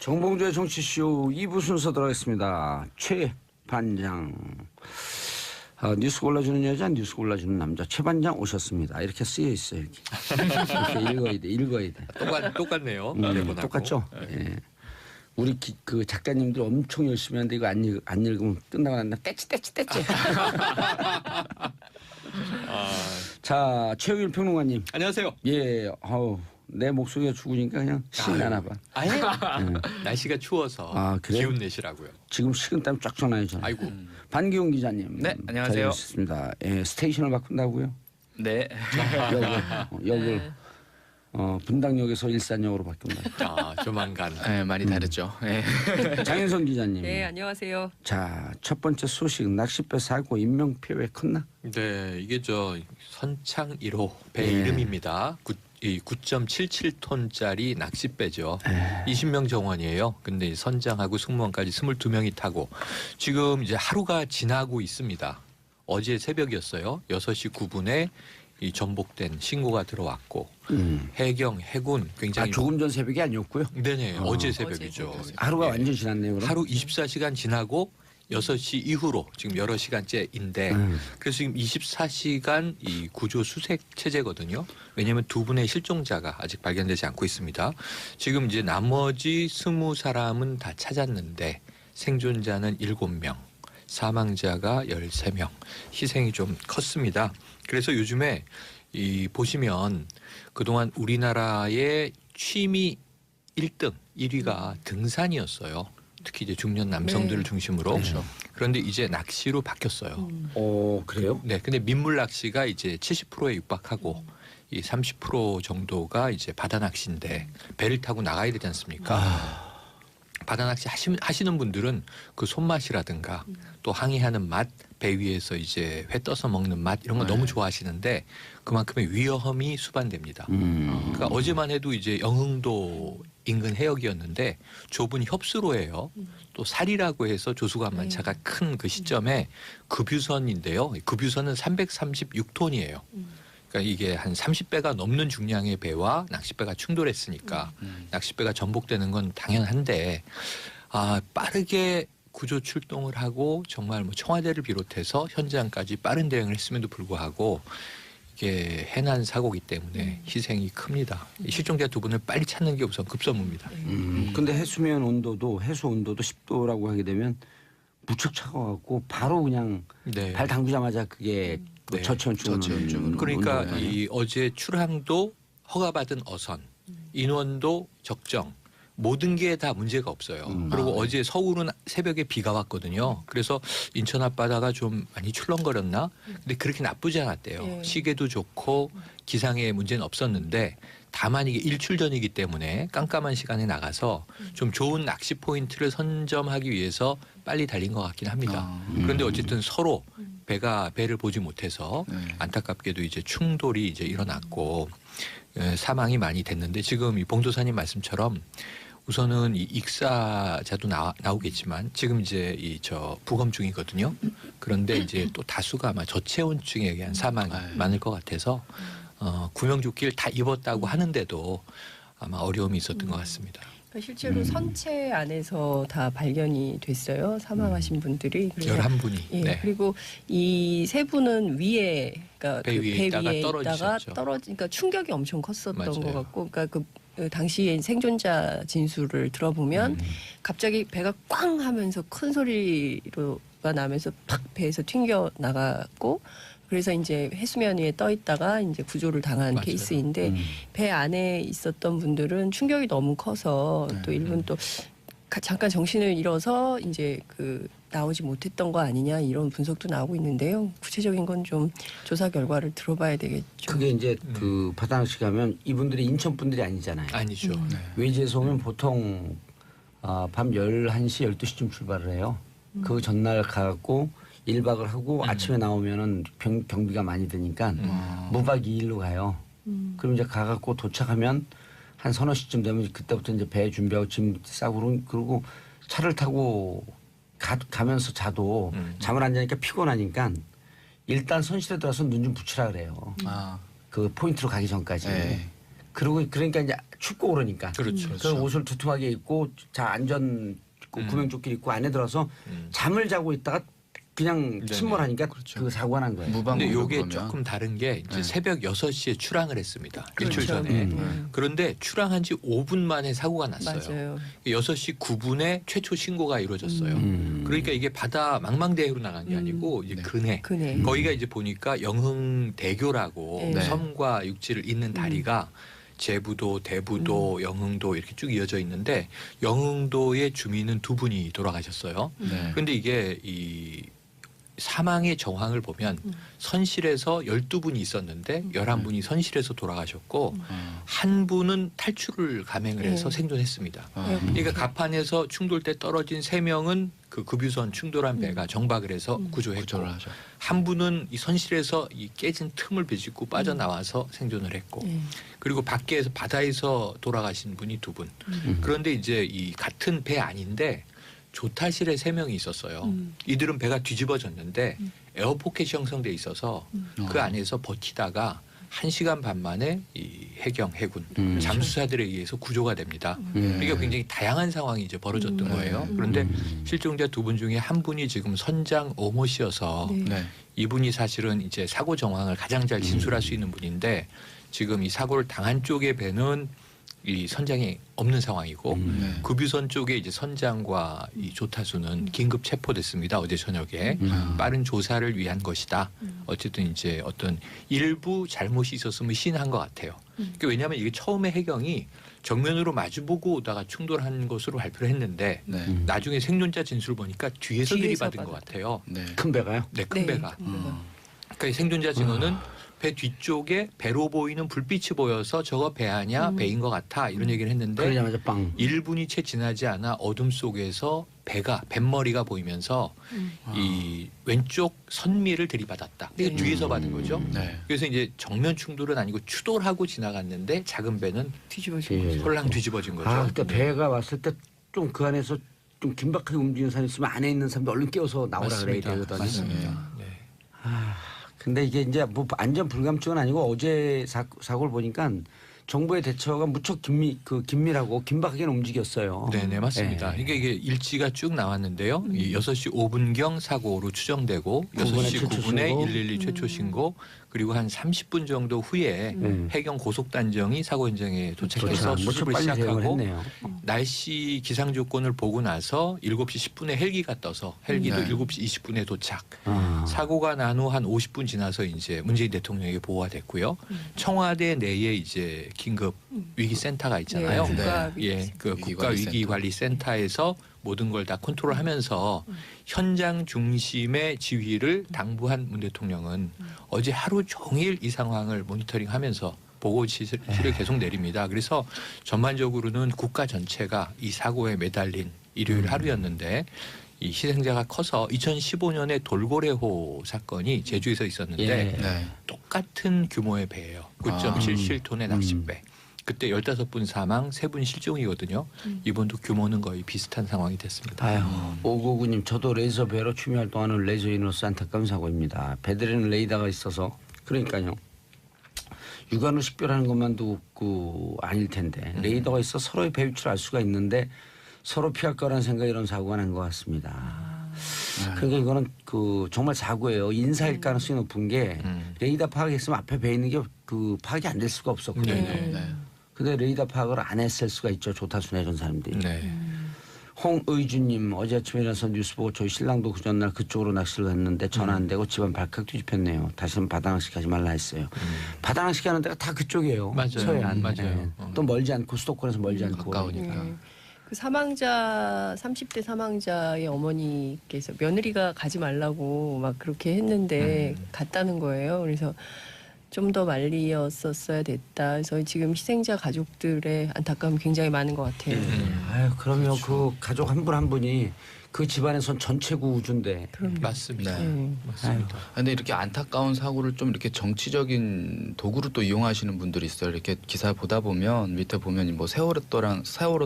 정봉주의 정치쇼 2부 순서 들어가겠습니다. 최 반장. 뉴스 골라주는 여자, 뉴스 골라주는 남자. 최 반장 오셨습니다. 이렇게 쓰여 있어요. 이렇게 읽어야 돼. 똑같네요. 똑같죠. 예. 우리 그 작가님들 엄청 열심히 하는데 이거 안 읽으면 끝나고 난다. 떼치. 자, 최우일 평론가님. 안녕하세요. 예, 내 목소리가 죽으니까 그냥 신나나 봐. 날씨가 추워서 그래요? 기운 내시라고요. 지금 식은땀 쫙 나요 저는. 아이고. 반기용 기자님. 네, 안녕하세요. 잘하셨습니다. 예, 스테이션을 바꾼다고요? 네. 역을 분당역에서 일산역으로 바꾼다. 조만간. 네, 많이 다르죠. 네. 장현선 기자님. 네, 안녕하세요. 자, 첫 번째 소식 낚싯배 사고 인명피해 왜 컸나? 네, 이게 선창 1호 배 예. 이름입니다. 9.77톤짜리 낚싯배죠. 20명 정원이에요. 근데 선장하고 승무원까지 22명이 타고 지금 이제 하루가 지나고 있습니다. 어제 새벽이었어요. 6시 9분에 이 전복된 신고가 들어왔고 해경, 해군 굉장히 조금 전 새벽이 아니었고요. 네네 어제 새벽이죠. 하루가 예. 완전 지났네요. 그럼? 하루 24시간 지나고 6시 이후로 지금 여러 시간째인데 그래서 지금 24시간 이 구조 수색 체제거든요. 왜냐하면 두 분의 실종자가 아직 발견되지 않고 있습니다. 지금 이제 나머지 20사람은 다 찾았는데 생존자는 7명, 사망자가 13명, 희생이 좀 컸습니다. 그래서 요즘에 보시면 그동안 우리나라의 취미 1등, 1위가 등산이었어요. 특히 이제 중년 남성들을 중심으로. 그렇죠. 그런데 이제 낚시로 바뀌었어요. 그래요? 네, 근데 민물 낚시가 이제 70%에 육박하고 이 30% 정도가 이제 바다 낚시인데 배를 타고 나가야 되지 않습니까? 바다 낚시 하시는 분들은 그 손맛이라든가 또 항해하는 맛, 배 위에서 이제 회 떠서 먹는 맛 이런 거 너무 좋아하시는데 그만큼의 위험이 수반됩니다. 그러니까 어제만 해도 이제 영흥도 인근 해역이었는데 좁은 협수로예요. 또 살이라고 해서 조수간만차가 큰 그 시점에 급유선인데요. 급유선은 336톤이에요. 그러니까 이게 한 30배가 넘는 중량의 배와 낚싯배가 충돌했으니까 낚싯배가 전복되는 건 당연한데 빠르게 구조 출동을 하고 정말 청와대를 비롯해서 현장까지 빠른 대응을 했음에도 불구하고 이게 해난 사고이기 때문에 희생이 큽니다. 실종자 두 분을 빨리 찾는 게 우선 급선무입니다. 근데 해수면 온도도 해수 온도도 10도라고 하게 되면 무척 차가워갖고 바로 그냥 네. 발 담그자마자 그게 네. 저체온증으로 그러니까 이 어제 출항도 허가받은 어선, 인원도 적정. 모든 게 다 문제가 없어요. 그리고 어제 서울은 새벽에 비가 왔거든요. 그래서 인천 앞바다가 좀 많이 출렁거렸나? 근데 그렇게 나쁘지 않았대요. 시계도 좋고 기상에 문제는 없었는데 다만 이게 일출 전이기 때문에 깜깜한 시간에 나가서 좀 좋은 낚시 포인트를 선점하기 위해서 빨리 달린 것 같긴 합니다. 그런데 어쨌든 서로 배를 보지 못해서 안타깝게도 이제 충돌이 이제 일어났고 사망이 많이 됐는데 지금 이 봉도사님 말씀처럼 우선은 이 익사자도 나오겠지만 지금 이제 부검 중이거든요. 그런데 이제 또 다수가 아마 저체온증에 의한 사망이 많을 것 같아서 구명조끼를 다 입었다고 하는데도 아마 어려움이 있었던 것 같습니다. 실제로 선체 안에서 다 발견이 됐어요. 사망하신 분들이. 11분이. 예, 네. 그리고 이 세 분은 위에, 그러니까 배 위에 있다가 떨어지셨죠. 그러니까 충격이 엄청 컸었던 맞아요. 것 같고, 그러니까 그 당시에 생존자 진술을 들어보면 갑자기 배가 꽝 하면서 큰 소리가 나면서 팍 배에서 튕겨 나갔고. 그래서 이제 해수면 위에 떠 있다가 이제 구조를 당한 맞아요. 케이스인데 배 안에 있었던 분들은 충격이 너무 커서 또 일본 또 잠깐 정신을 잃어서 이제 나오지 못했던 거 아니냐 이런 분석도 나오고 있는데요. 구체적인 건 좀 조사 결과를 들어봐야 되겠죠. 그게 이제 그 바다 낚시 가면 이분들이 인천 분들이 아니잖아요. 아니죠. 네. 외지에서 오면 보통 밤 11시, 12시쯤 출발을 해요. 그 전날 가갖고 1박을 하고 아침에 나오면은 경비가 많이 드니까 무박 2일로 가요. 그럼 이제 가갖고 도착하면 한 서너 시쯤 되면 그때부터 이제 배 준비하고 짐 싸고 그러고 차를 타고 가면서 자도 잠을 안 자니까 피곤하니까 일단 선실에 들어가서 눈 좀 붙이라 그래요. 그 포인트로 가기 전까지. 그리고 그러니까 이제 춥고 그러니까 그렇죠. 그 옷을 두툼하게 입고 자 안전 구명조끼 입고 안에 들어서 잠을 자고 있다가 그냥 네네. 침몰하니까 그렇죠. 그 사고가 난 거예요. 근데 무방비로 요게 그러면. 조금 다른 게 이제 네. 새벽 6시에 출항을 했습니다. 그렇죠. 일주일 전에. 음. 그런데 출항한 지 5분 만에 사고가 났어요. 맞아요. 6시 9분에 최초 신고가 이루어졌어요. 음. 그러니까 이게 바다 망망대해로 나간 게 아니고 이제 네. 근해. 그네. 거기가 이제 보니까 영흥대교라고 네. 섬과 육지를 잇는 다리가 제부도, 대부도, 영흥도 이렇게 쭉 이어져 있는데 영흥도의 주민은 2분이 돌아가셨어요. 네. 그런데 이게 이 사망의 정황을 보면 선실에서 12분이 있었는데 11분이 선실에서 돌아가셨고 한 분은 탈출을 감행을 해서 네. 생존했습니다. 아, 그러니까 갑판에서 충돌 때 떨어진 3명은 그 급유선 충돌한 배가 정박을 해서 구조했고 구조를 하죠. 한 분은 이 선실에서 이 깨진 틈을 비집고 빠져나와서 생존을 했고 네. 그리고 밖에서 바다에서 돌아가신 분이 2분. 그런데 이제 이 같은 배 안인데 조타실에 3명이 있었어요. 이들은 배가 뒤집어졌는데 에어포켓이 형성돼 있어서 그 안에서 버티다가 1시간 반 만에 이 해군 잠수사들에 의해서 구조가 됩니다. 그러니까 굉장히 다양한 상황이 이제 벌어졌던 거예요. 그런데 실종자 2분 중에 한 분이 지금 선장 오모 씨여서 네. 네. 이분이 사실은 이제 사고 정황을 가장 잘 진술할 수 있는 분인데 지금 이 사고를 당한 쪽의 배는 이 선장이 없는 상황이고 네. 급유선 쪽에 이제 선장과 이 조타수는 긴급 체포됐습니다. 어제 저녁에 빠른 조사를 위한 것이다. 어쨌든 이제 어떤 일부 잘못이 있었으면 시인한 것 같아요. 그러니까 왜냐하면 이게 처음에 해경이 정면으로 마주보고 오다가 충돌한 것으로 발표를 했는데 네. 나중에 생존자 진술을 보니까 뒤에서 뒤에서 들이받은 것 받았다. 같아요. 네. 큰 배가요? 네, 큰 네. 배가. 어. 그러니까 이 생존자 증언은 배 뒤쪽에 배로 보이는 불빛이 보여서 저거 배 아니야? 배인 것 같아. 이런 얘기를 했는데 그러자마자 빵. 1분이 채 지나지 않아 어둠 속에서 배가 뱃머리가 보이면서 이 왼쪽 선미를 들이받았다. 이거 뒤에서 받은 거죠. 네. 그래서 이제 정면 충돌은 아니고 추돌하고 지나갔는데 작은 배는 뒤집어지고. 예. 홀랑 뒤집어진 거죠. 아, 그때 네. 배가 왔을 때 좀 그 안에서 좀 긴박하게 움직이는 사람이 있으면 안에 있는 사람들 얼른 깨워서 나오라 그래야 맞습니다. 되거든요. 맞습니다. 네. 근데 이게 이제 뭐 안전 불감증은 아니고 어제 사고를 보니까 정부의 대처가 무척 긴밀하고 긴박하게 움직였어요. 네, 맞습니다. 예. 그러니까 이게 일지가 쭉 나왔는데요. 이 6시 5분경 사고로 추정되고 6시 9분에 9분에 112 최초 신고 그리고 한 30분 정도 후에 해경 고속단정이 사고 현장에 도착해서 무척 수습을 빨리 대응을 시작하고 했네요. 날씨 기상 조건을 보고 나서 7시 10분에 헬기가 떠서 헬기도 네. 7시 20분에 도착. 아. 사고가 난 후 한 50분 지나서 이제 문재인 대통령에게 보고가 됐고요. 청와대 내에 이제 긴급 위기 센터가 있잖아요. 네, 국가 예, 그 국가 위기관리센터. 위기관리센터에서 모든 걸 다 컨트롤하면서 현장 중심의 지휘를 당부한 문 대통령은 어제 하루 종일 이 상황을 모니터링하면서 보고 지시를 계속 내립니다. 그래서 전반적으로는 국가 전체가 이 사고에 매달린 일요일 하루였는데 이 희생자가 커서 2015년에 돌고래호 사건이 제주에서 있었는데 예. 네. 똑같은 규모의 배예요. 9.77톤의 낚싯배. 그때 15분 사망, 3분 실종이거든요. 이번도 규모는 거의 비슷한 상황이 됐습니다. 아유, 오고구님 저도 레이저 배로 취미 활동하는 레저인으로서 안타까운 사고입니다. 배들에는 레이더가 있어서 그러니까요. 육안으로 식별하는 것만도 아닐 텐데 레이더가 있어 서로의 배 위치를 알 수가 있는데 서로 피할 거라는 생각에 이런 사고가 난 것 같습니다. 그러니까 이거는 정말 사고예요. 인사일 가능성이 높은 게 레이더 파악했으면 앞에 배 있는 게 파악이 안 될 수가 없었거든요. 네네. 네. 근데 레이더 파악을 안 했을 수가 있죠. 조타순 이런 사람들이. 네. 홍의주님 어제 아침에 일어나서 뉴스 보고 저희 신랑도 그 전날 그쪽으로 낚시를 갔는데 전화 안 되고 집안 발칵 뒤집혔네요. 다시는 바다낚시 가지 말라 했어요. 바다낚시 가는 데가 다 그쪽이에요. 맞아요. 서해안. 맞아요. 또 멀지 않고 수도권에서 멀지 않고. 가까우니까. 그 사망자 30대 사망자의 어머니께서 며느리가 가지 말라고 막 그렇게 했는데 갔다는 거예요. 그래서 좀 더 말리었었어야 됐다. 그래서 지금 희생자 가족들의 안타까움이 굉장히 많은 것 같아요. 아유 그러면 그 가족 한 분 한 분이 그 집안에선 전체 구우주인데. 맞습니다. 네. 맞습니다. 근데 이렇게 안타까운 사고를 좀 이렇게 정치적인 도구로 또 이용하시는 분들이 있어요. 이렇게 기사 보다 보면 밑에 보면 뭐 세월호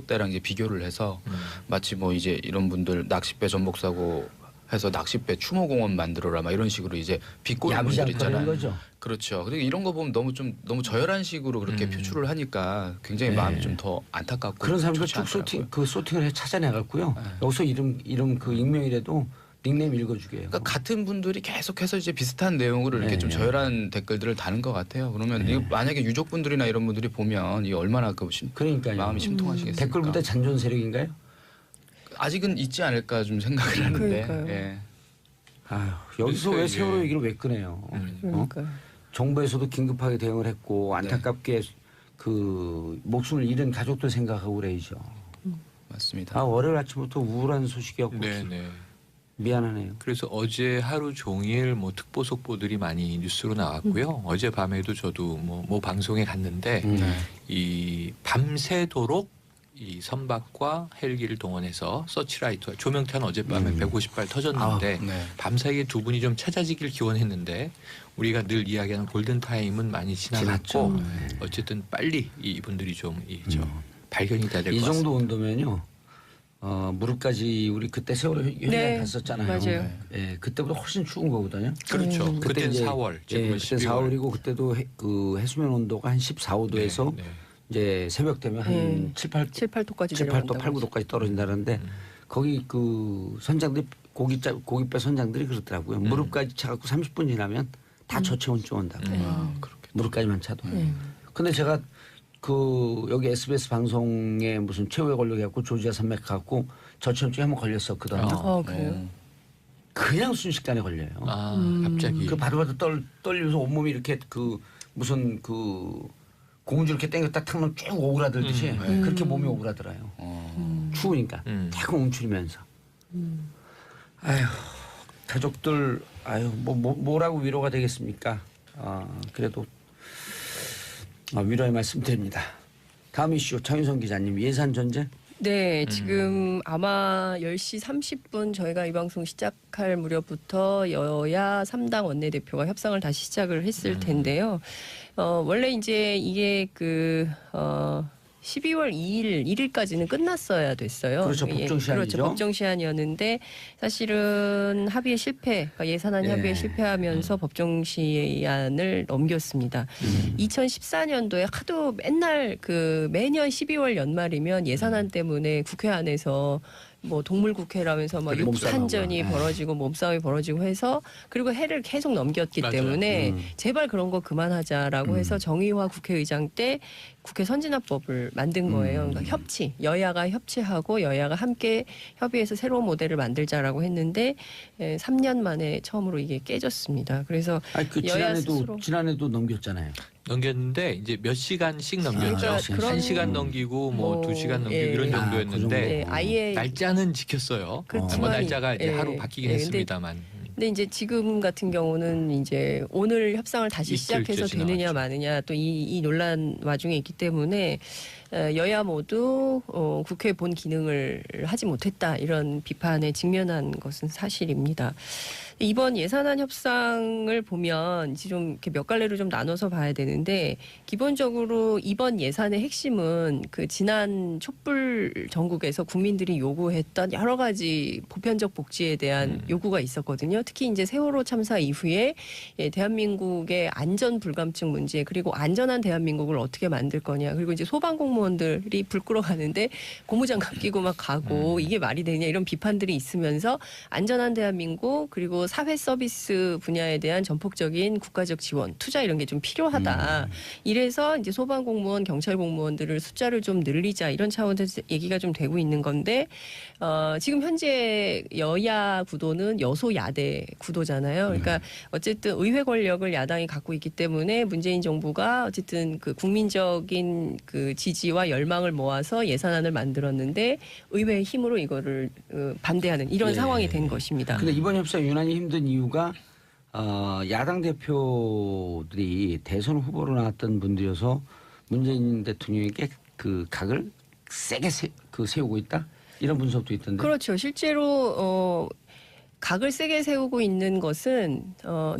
때랑 이제 비교를 해서 마치 뭐 이제 이런 분들 낚싯배 전복 사고 해서 낚싯배 추모공원 만들어라 막 이런 식으로 이제 비꼬는 분들 야구장 있잖아요. 그런 거죠. 그렇죠. 그리고 이런 거 보면 너무 저열한 식으로 그렇게 표출을 하니까 굉장히 네. 마음이 좀 더 안타깝고 그런 사람들 좋지 쭉 않더라고요. 소팅을 해 찾아내갖고요. 네. 여기서 이름 그 익명이라도 닉네임 읽어주게요. 그러니까 같은 분들이 계속해서 이제 비슷한 내용으로 이렇게 네. 좀 저열한 댓글들을 다는 것 같아요. 그러면 이거 만약에 유족분들이나 이런 분들이 보면 이게 얼마나 그러니까요. 마음이 심통하시겠습니까? 댓글 부대 잔존 세력인가요? 아직은 있지 않을까 좀 생각을 하는데. 그러니까요. 예. 아유, 여기서 왜 글쎄, 세월호 예. 얘기를 왜 꺼내요? 그러니까 정부에서도 긴급하게 대응을 했고 안타깝게 그 목숨을 잃은 가족들 생각하고 그래야죠. 맞습니다. 아 월요일 아침부터 우울한 소식이었고 네네. 미안하네요. 그래서 어제 하루 종일 뭐 특보 속보들이 많이 뉴스로 나왔고요. 어제 밤에도 저도 뭐 방송에 갔는데 네. 이 밤새도록 이 선박과 헬기를 동원해서 서치라이트 조명탄 어젯밤에 150발 터졌는데 네. 밤사이에 두 분이 좀 찾아지길 기원했는데 우리가 늘 이야기하는 골든 타임은 많이 지나갔고 지났죠. 어쨌든 빨리 이분들이 좀 발견이 돼야 될 이 것 같습니다. 정도 온도면요. 무릎까지 우리 그때 세월호 현장 네, 갔었잖아요. 맞아요. 예, 그때보다 훨씬 추운 거거든요. 그렇죠. 그때 그때는 이제 4월, 예, 지금은 그때 12월. 4월이고 그때도 그 해수면 온도가 한 14~15도에서 네, 네. 이제 새벽 되면 한 7~8도 7, 8도까지 8도, 8~9도까지 떨어진다는데 거기 그 선장들이 고깃배 선장들이 그렇더라고요. 무릎까지 차갖고 30분 지나면 다 저체온증 온다고. 그렇게. 무릎까지만 차도. 근데 제가 그 여기 SBS 방송에 무슨 최후의 권력이 갖고 조지아 산맥 갖고 저체온증에 한번 걸렸었거든요. 그래요. 그냥 순식간에 걸려요. 갑자기 그 바들바들 떨리면서 온몸이 이렇게 그 무슨 그 고무줄 이렇게 땡겼다 탁면 쭉 오그라들듯이 그렇게 몸이 오그라들어요. 추우니까 탁 움츠리면서. 아휴 가족들 아유 뭐라고 위로가 되겠습니까? 그래도 위로의 말씀 드립니다. 다음 이슈 장윤성 기자님 예산 전제. 네, 지금 아마 10시 30분 저희가 이 방송 시작할 무렵부터 여야 3당 원내대표가 협상을 다시 시작을 했을 텐데요. 원래 이제 이게 12월 2일, 1일까지는 끝났어야 됐어요. 그렇죠. 법정 시한이죠. 그렇죠. 법정 시한이었는데 사실은 합의에 실패, 그러니까 예산안 예. 합의에 실패하면서 법정 시한을 넘겼습니다. 2014년도에 하도 맨날 매년 12월 연말이면 예산안 때문에 국회 안에서 뭐 동물국회라면서 막 육탄전이 몸싸움하고. 벌어지고 몸싸움이 벌어지고 해서 그리고 해를 계속 넘겼기 맞아요. 때문에 제발 그런 거 그만하자라고 해서 정의화 국회의장 때 국회 선진화법을 만든 거예요. 그러니까 협치, 여야가 협치하고 여야가 함께 협의해서 새로운 모델을 만들자라고 했는데 3년 만에 처음으로 이게 깨졌습니다. 그래서 그 여야 스스로 지난해도 넘겼잖아요. 넘겼는데 이제 몇 시간씩 넘겼죠. 그러니까 그런- 1시간 넘기고 뭐 2시간 넘기고 예. 이런 그 정도였는데 네, 아예 날짜는 지켰어요. 그렇지만 뭐 날짜가 이제 예, 하루 바뀌긴 예, 했습니다만. 근데 이제 지금 같은 경우는 이제 오늘 협상을 다시 이틀째 시작해서 되느냐 지나갔죠. 마느냐 또 이 논란 와중에 있기 때문에 여야 모두 국회 본 기능을 하지 못했다 이런 비판에 직면한 것은 사실입니다. 이번 예산안 협상을 보면 이제 좀 이렇게 몇 갈래로 좀 나눠서 봐야 되는데 기본적으로 이번 예산의 핵심은 그 지난 촛불 전국에서 국민들이 요구했던 여러 가지 보편적 복지에 대한 요구가 있었거든요. 특히 이제 세월호 참사 이후에 대한민국의 안전 불감증 문제 그리고 안전한 대한민국을 어떻게 만들 거냐 그리고 이제 소방 공무원들이 불 끌어가는데 고무장갑 끼고 막 가고 이게 말이 되냐 이런 비판들이 있으면서 안전한 대한민국 그리고 사회 서비스 분야에 대한 전폭적인 국가적 지원, 투자 이런 게 좀 필요하다. 이래서 이제 소방 공무원, 경찰 공무원들을 숫자를 좀 늘리자 이런 차원에서 얘기가 좀 되고 있는 건데 지금 현재 여야 구도는 여소야대 구도잖아요. 그러니까 어쨌든 의회 권력을 야당이 갖고 있기 때문에 문재인 정부가 어쨌든 그 국민적인 그 지지와 열망을 모아서 예산안을 만들었는데 의회의 힘으로 이거를 반대하는 이런 예. 상황이 된 것입니다. 근데 이번 협상 유난히 힘든 이유가 야당 대표들이 대선 후보로 나왔던 분들이어서 문재인 대통령에게 그 각을 세게 세우고 있다 이런 분석도 있던데. 그렇죠. 실제로 각을 세게 세우고 있는 것은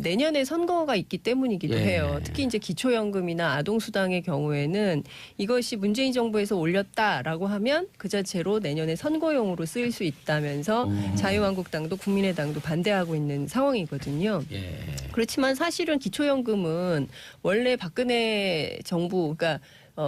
내년에 선거가 있기 때문이기도 예. 해요. 특히 이제 기초연금이나 아동수당의 경우에는 이것이 문재인 정부에서 올렸다라고 하면 그 자체로 내년에 선거용으로 쓰일 수 있다면서 자유한국당도 국민의당도 반대하고 있는 상황이거든요. 예. 그렇지만 사실은 기초연금은 원래 박근혜 정부, 그러니까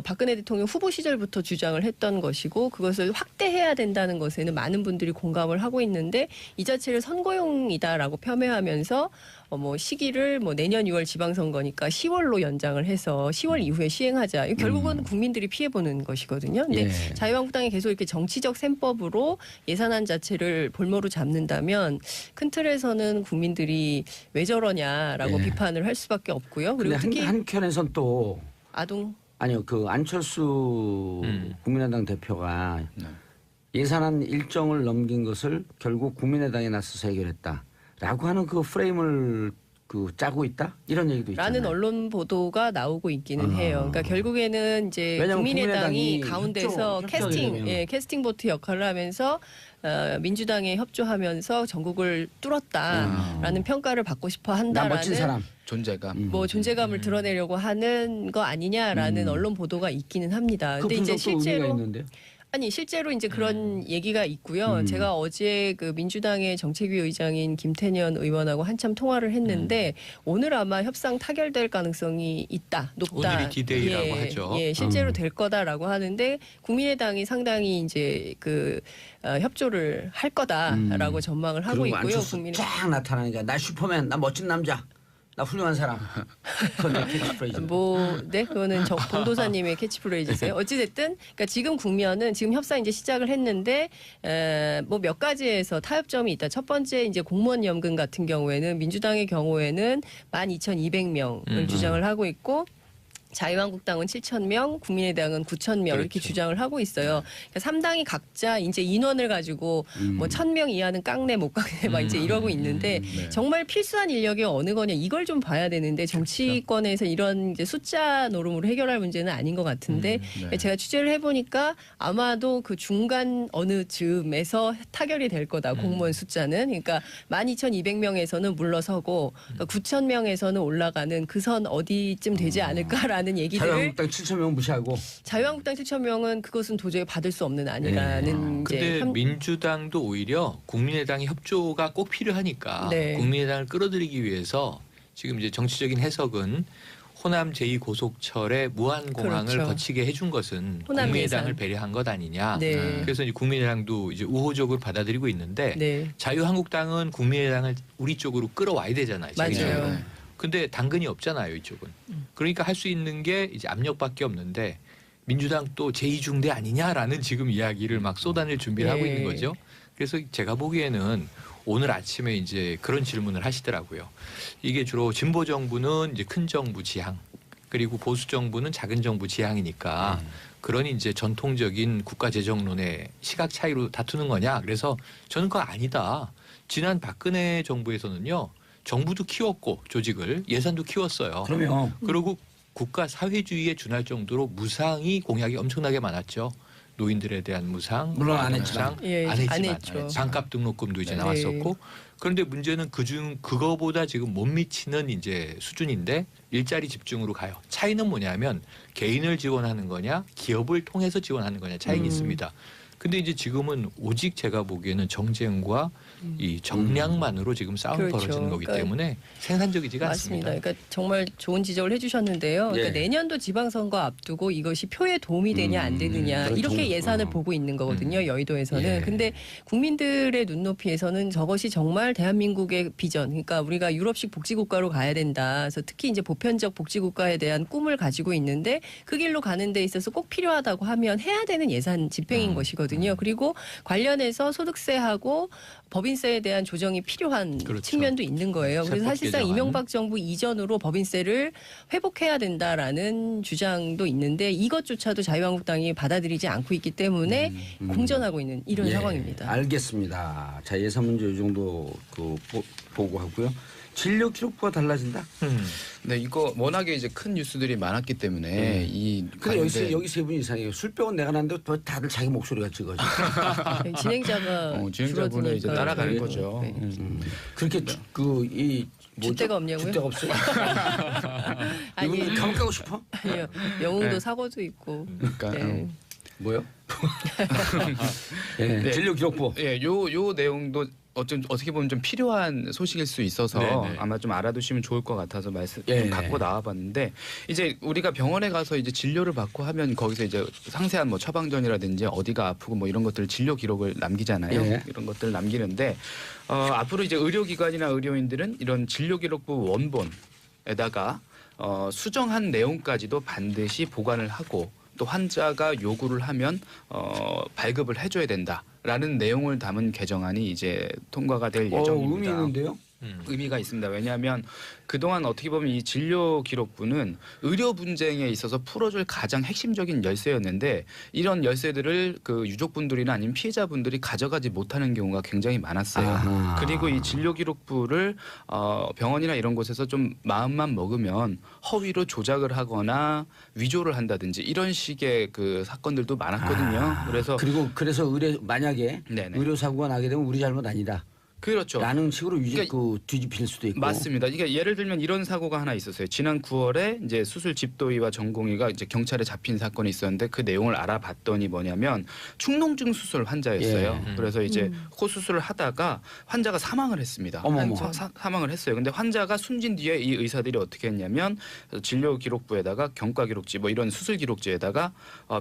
박근혜 대통령 후보 시절부터 주장을 했던 것이고 그것을 확대해야 된다는 것에는 많은 분들이 공감을 하고 있는데 이 자체를 선거용이다라고 폄훼하면서 뭐 시기를 뭐 내년 6월 지방선거니까 10월로 연장을 해서 10월 이후에 시행하자. 이거 결국은 국민들이 피해보는 것이거든요. 근데 예. 자유한국당이 계속 이렇게 정치적 셈법으로 예산안 자체를 볼모로 잡는다면 큰 틀에서는 국민들이 왜 저러냐라고 예. 비판을 할 수밖에 없고요. 근데 그리고 특히 한켠에선 또 아동 아니요 그 안철수 국민의당 대표가 네. 예산안 일정을 넘긴 것을 결국 국민의당에 나서서 해결했다라고 하는 그 프레임을 그 짜고 있다 이런 얘기도 있잖아요. 라는 언론 보도가 나오고 있기는 아. 해요. 그러니까 결국에는 이제 왜냐면 국민의당이 국민의당이 가운데서 협조하게 캐스팅 보트 역할을 하면서 민주당에 협조하면서 전국을 뚫었다라는 평가를 받고 싶어 나 한다라는 멋진 사람. 존재감. 뭐 존재감을 드러내려고 하는 거 아니냐라는 언론 보도가 있기는 합니다. 그 근데 이제 분석도 의미가 실제로 있는데요. 아니 실제로 이제 그런 얘기가 있고요. 제가 어제 그 민주당의 정책위 의장인 김태년 의원하고 한참 통화를 했는데 오늘 아마 협상 타결될 가능성이 있다, 높다. 오늘이 디데이라고 예, 하죠. 예, 실제로 될 거다라고 하는데 국민의당이 상당히 이제 그 협조를 할 거다라고 전망을 하고 그리고 있고요. 안철수 쫙 나타나니까 나 슈퍼맨, 나 멋진 남자, 나 훌륭한 사람. 그건 내 캐치프레이즈. 네, 그거는 봉도사님의 캐치프레이즈세요. 어찌됐든, 그러니까 지금 국면은 지금 협상 이제 시작을 했는데, 뭐 몇 가지에서 타협점이 있다. 첫 번째, 이제 공무원 연금 같은 경우에는 민주당의 경우에는 12,200명을 주장을 하고 있고, 자유한국당은 7,000명, 국민의당은 9,000명 이렇게 그렇죠. 주장을 하고 있어요. 그러니까 3당이 각자 이제 인원을 가지고 뭐 1,000명 이하는 깡내 못 깡내 막 이제 이러고 있는데 네. 정말 필수한 인력이 어느 거냐 이걸 좀 봐야 되는데 정치권에서 이런 이제 숫자 노름으로 해결할 문제는 아닌 것 같은데 네. 제가 취재를 해보니까 아마도 그 중간 어느 즈음에서 타결이 될 거다 공무원 숫자는 그러니까 12,200명에서는 물러서고 그러니까 9,000명에서는 올라가는 그 선 어디쯤 되지 않을까라는 얘기들을 자유한국당 7,000명 무시하고 자유한국당 7,000명은 그것은 도저히 받을 수 없는 아니라는 이제 근데 민주당도 오히려 국민의당의 협조가 꼭 필요하니까 네. 국민의당을 끌어들이기 위해서 지금 이제 정치적인 해석은 호남 제2고속철의 무한공항을 그렇죠. 거치게 해준 것은 호남 국민의당을 예산. 배려한 것 아니냐. 네. 그래서 이제 국민의당도 이제 우호적으로 받아들이고 있는데 네. 자유한국당은 국민의당을 우리 쪽으로 끌어와야 되잖아요. 자기네가. 맞아요. 네. 근데 당근이 없잖아요, 이쪽은. 그러니까 할 수 있는 게 이제 압력밖에 없는데 민주당 또 제2중대 아니냐라는 지금 이야기를 막 쏟아낼 준비를 하고 예. 있는 거죠. 그래서 제가 보기에는 오늘 아침에 이제 그런 질문을 하시더라고요. 이게 주로 진보 정부는 이제 큰 정부 지향, 그리고 보수 정부는 작은 정부 지향이니까 그런 이제 전통적인 국가 재정론의 시각 차이로 다투는 거냐? 그래서 저는 그거 아니다. 지난 박근혜 정부에서는요. 정부도 키웠고 조직을 예산도 키웠어요. 그러면 그리고 국가 사회주의에 준할 정도로 무상이 공약이 엄청나게 많았죠. 노인들에 대한 무상, 물론 안 무상, 했지만. 예, 안 했지만 안 했죠. 반값 등록금도 이제 네. 나왔었고 그런데 문제는 그중 그거보다 지금 못 미치는 이제 수준인데 일자리 집중으로 가요. 차이는 뭐냐면 개인을 지원하는 거냐 기업을 통해서 지원하는 거냐 차이는 있습니다. 근데 이제 지금은 오직 제가 보기에는 정쟁과 이 정량만으로 지금 싸움이 그렇죠. 벌어지는 거기 그러니까 때문에 생산적이지가 맞습니다. 않습니다. 그러니까 정말 좋은 지적을 해주셨는데요. 그러니까 예. 내년도 지방선거 앞두고 이것이 표에 도움이 되냐 안 되느냐 그렇죠. 이렇게 예산을 보고 있는 거거든요. 여의도에서는. 예. 근데 국민들의 눈높이에서는 저것이 정말 대한민국의 비전. 그러니까 우리가 유럽식 복지국가로 가야 된다. 그래서 특히 이제 보편적 복지국가에 대한 꿈을 가지고 있는데 그 길로 가는 데 있어서 꼭 필요하다고 하면 해야 되는 예산 집행인 것이거든요. 그리고 관련해서 소득세하고 법인세에 대한 조정이 필요한 그렇죠. 측면도 있는 거예요. 그래서 세법 사실상 개정안. 이명박 정부 이전으로 법인세를 회복해야 된다라는 주장도 있는데 이것조차도 자유한국당이 받아들이지 않고 있기 때문에 공전하고 있는 이런 예, 상황입니다. 알겠습니다. 자 예산 문제 이 정도 보고 하고요. 진료 기록부가 달라진다. 네, 이거 워낙에 이제 큰 뉴스들이 많았기 때문에 이 근데 여기 세 분이 이상해요. 술병은 내가 났는데 또 다들 자기 목소리가 찍어져. 진행자가 진행자분을 이제 줄어드니까. 따라가는 네. 거죠. 네. 그렇게 그이 줏대가 없냐고요? 줏대가 없어요. 아니, 이분 감옥 가고 싶어? 아니요. 영웅도 네. 사고도 있고. 그러니까 네. 뭐요? 예, 네. 진료 기록부. 예, 요 내용도 어떻게 보면 좀 필요한 소식일 수 있어서 네네. 아마 좀 알아두시면 좋을 것 같아서 말씀 예. 좀 갖고 나와봤는데 이제 우리가 병원에 가서 이제 진료를 받고 하면 거기서 이제 상세한 뭐 처방전이라든지 어디가 아프고 뭐 이런 것들 진료 기록을 남기잖아요. 예. 이런 것들 남기는데 앞으로 이제 의료기관이나 의료인들은 이런 진료 기록부 원본에다가 수정한 내용까지도 반드시 보관을 하고 또 환자가 요구를 하면 발급을 해줘야 된다라는 내용을 담은 개정안이 이제 통과가 될 예정입니다. 의미 있는데요? 의미가 있습니다. 왜냐하면 그동안 어떻게 보면 이 진료 기록부는 의료 분쟁에 있어서 풀어줄 가장 핵심적인 열쇠였는데 이런 열쇠들을 그 유족분들이나 아니면 피해자분들이 가져가지 못하는 경우가 굉장히 많았어요. 아하. 그리고 이 진료 기록부를 병원이나 이런 곳에서 좀 마음만 먹으면 허위로 조작을 하거나 위조를 한다든지 이런 식의 그 사건들도 많았거든요. 그래서 만약에 네네. 의료 사고가 나게 되면 우리 잘못 아니다. 그렇죠. 라는 식으로 그러니까 뒤집힐 수도 있고. 맞습니다. 그러니까 예를 들면 이런 사고가 하나 있었어요. 지난 9월에 이제 수술 집도의와 전공의가 이제 경찰에 잡힌 사건이 있었는데 그 내용을 알아봤더니 뭐냐면 축농증 수술 환자였어요. 예. 그래서 이제 코 수술을 하다가 환자가 사망을 했습니다. 어머머. 사망을 했어요. 근데 환자가 숨진 뒤에 이 의사들이 어떻게 했냐면 진료 기록부에다가 경과 기록지 뭐 이런 수술 기록지에다가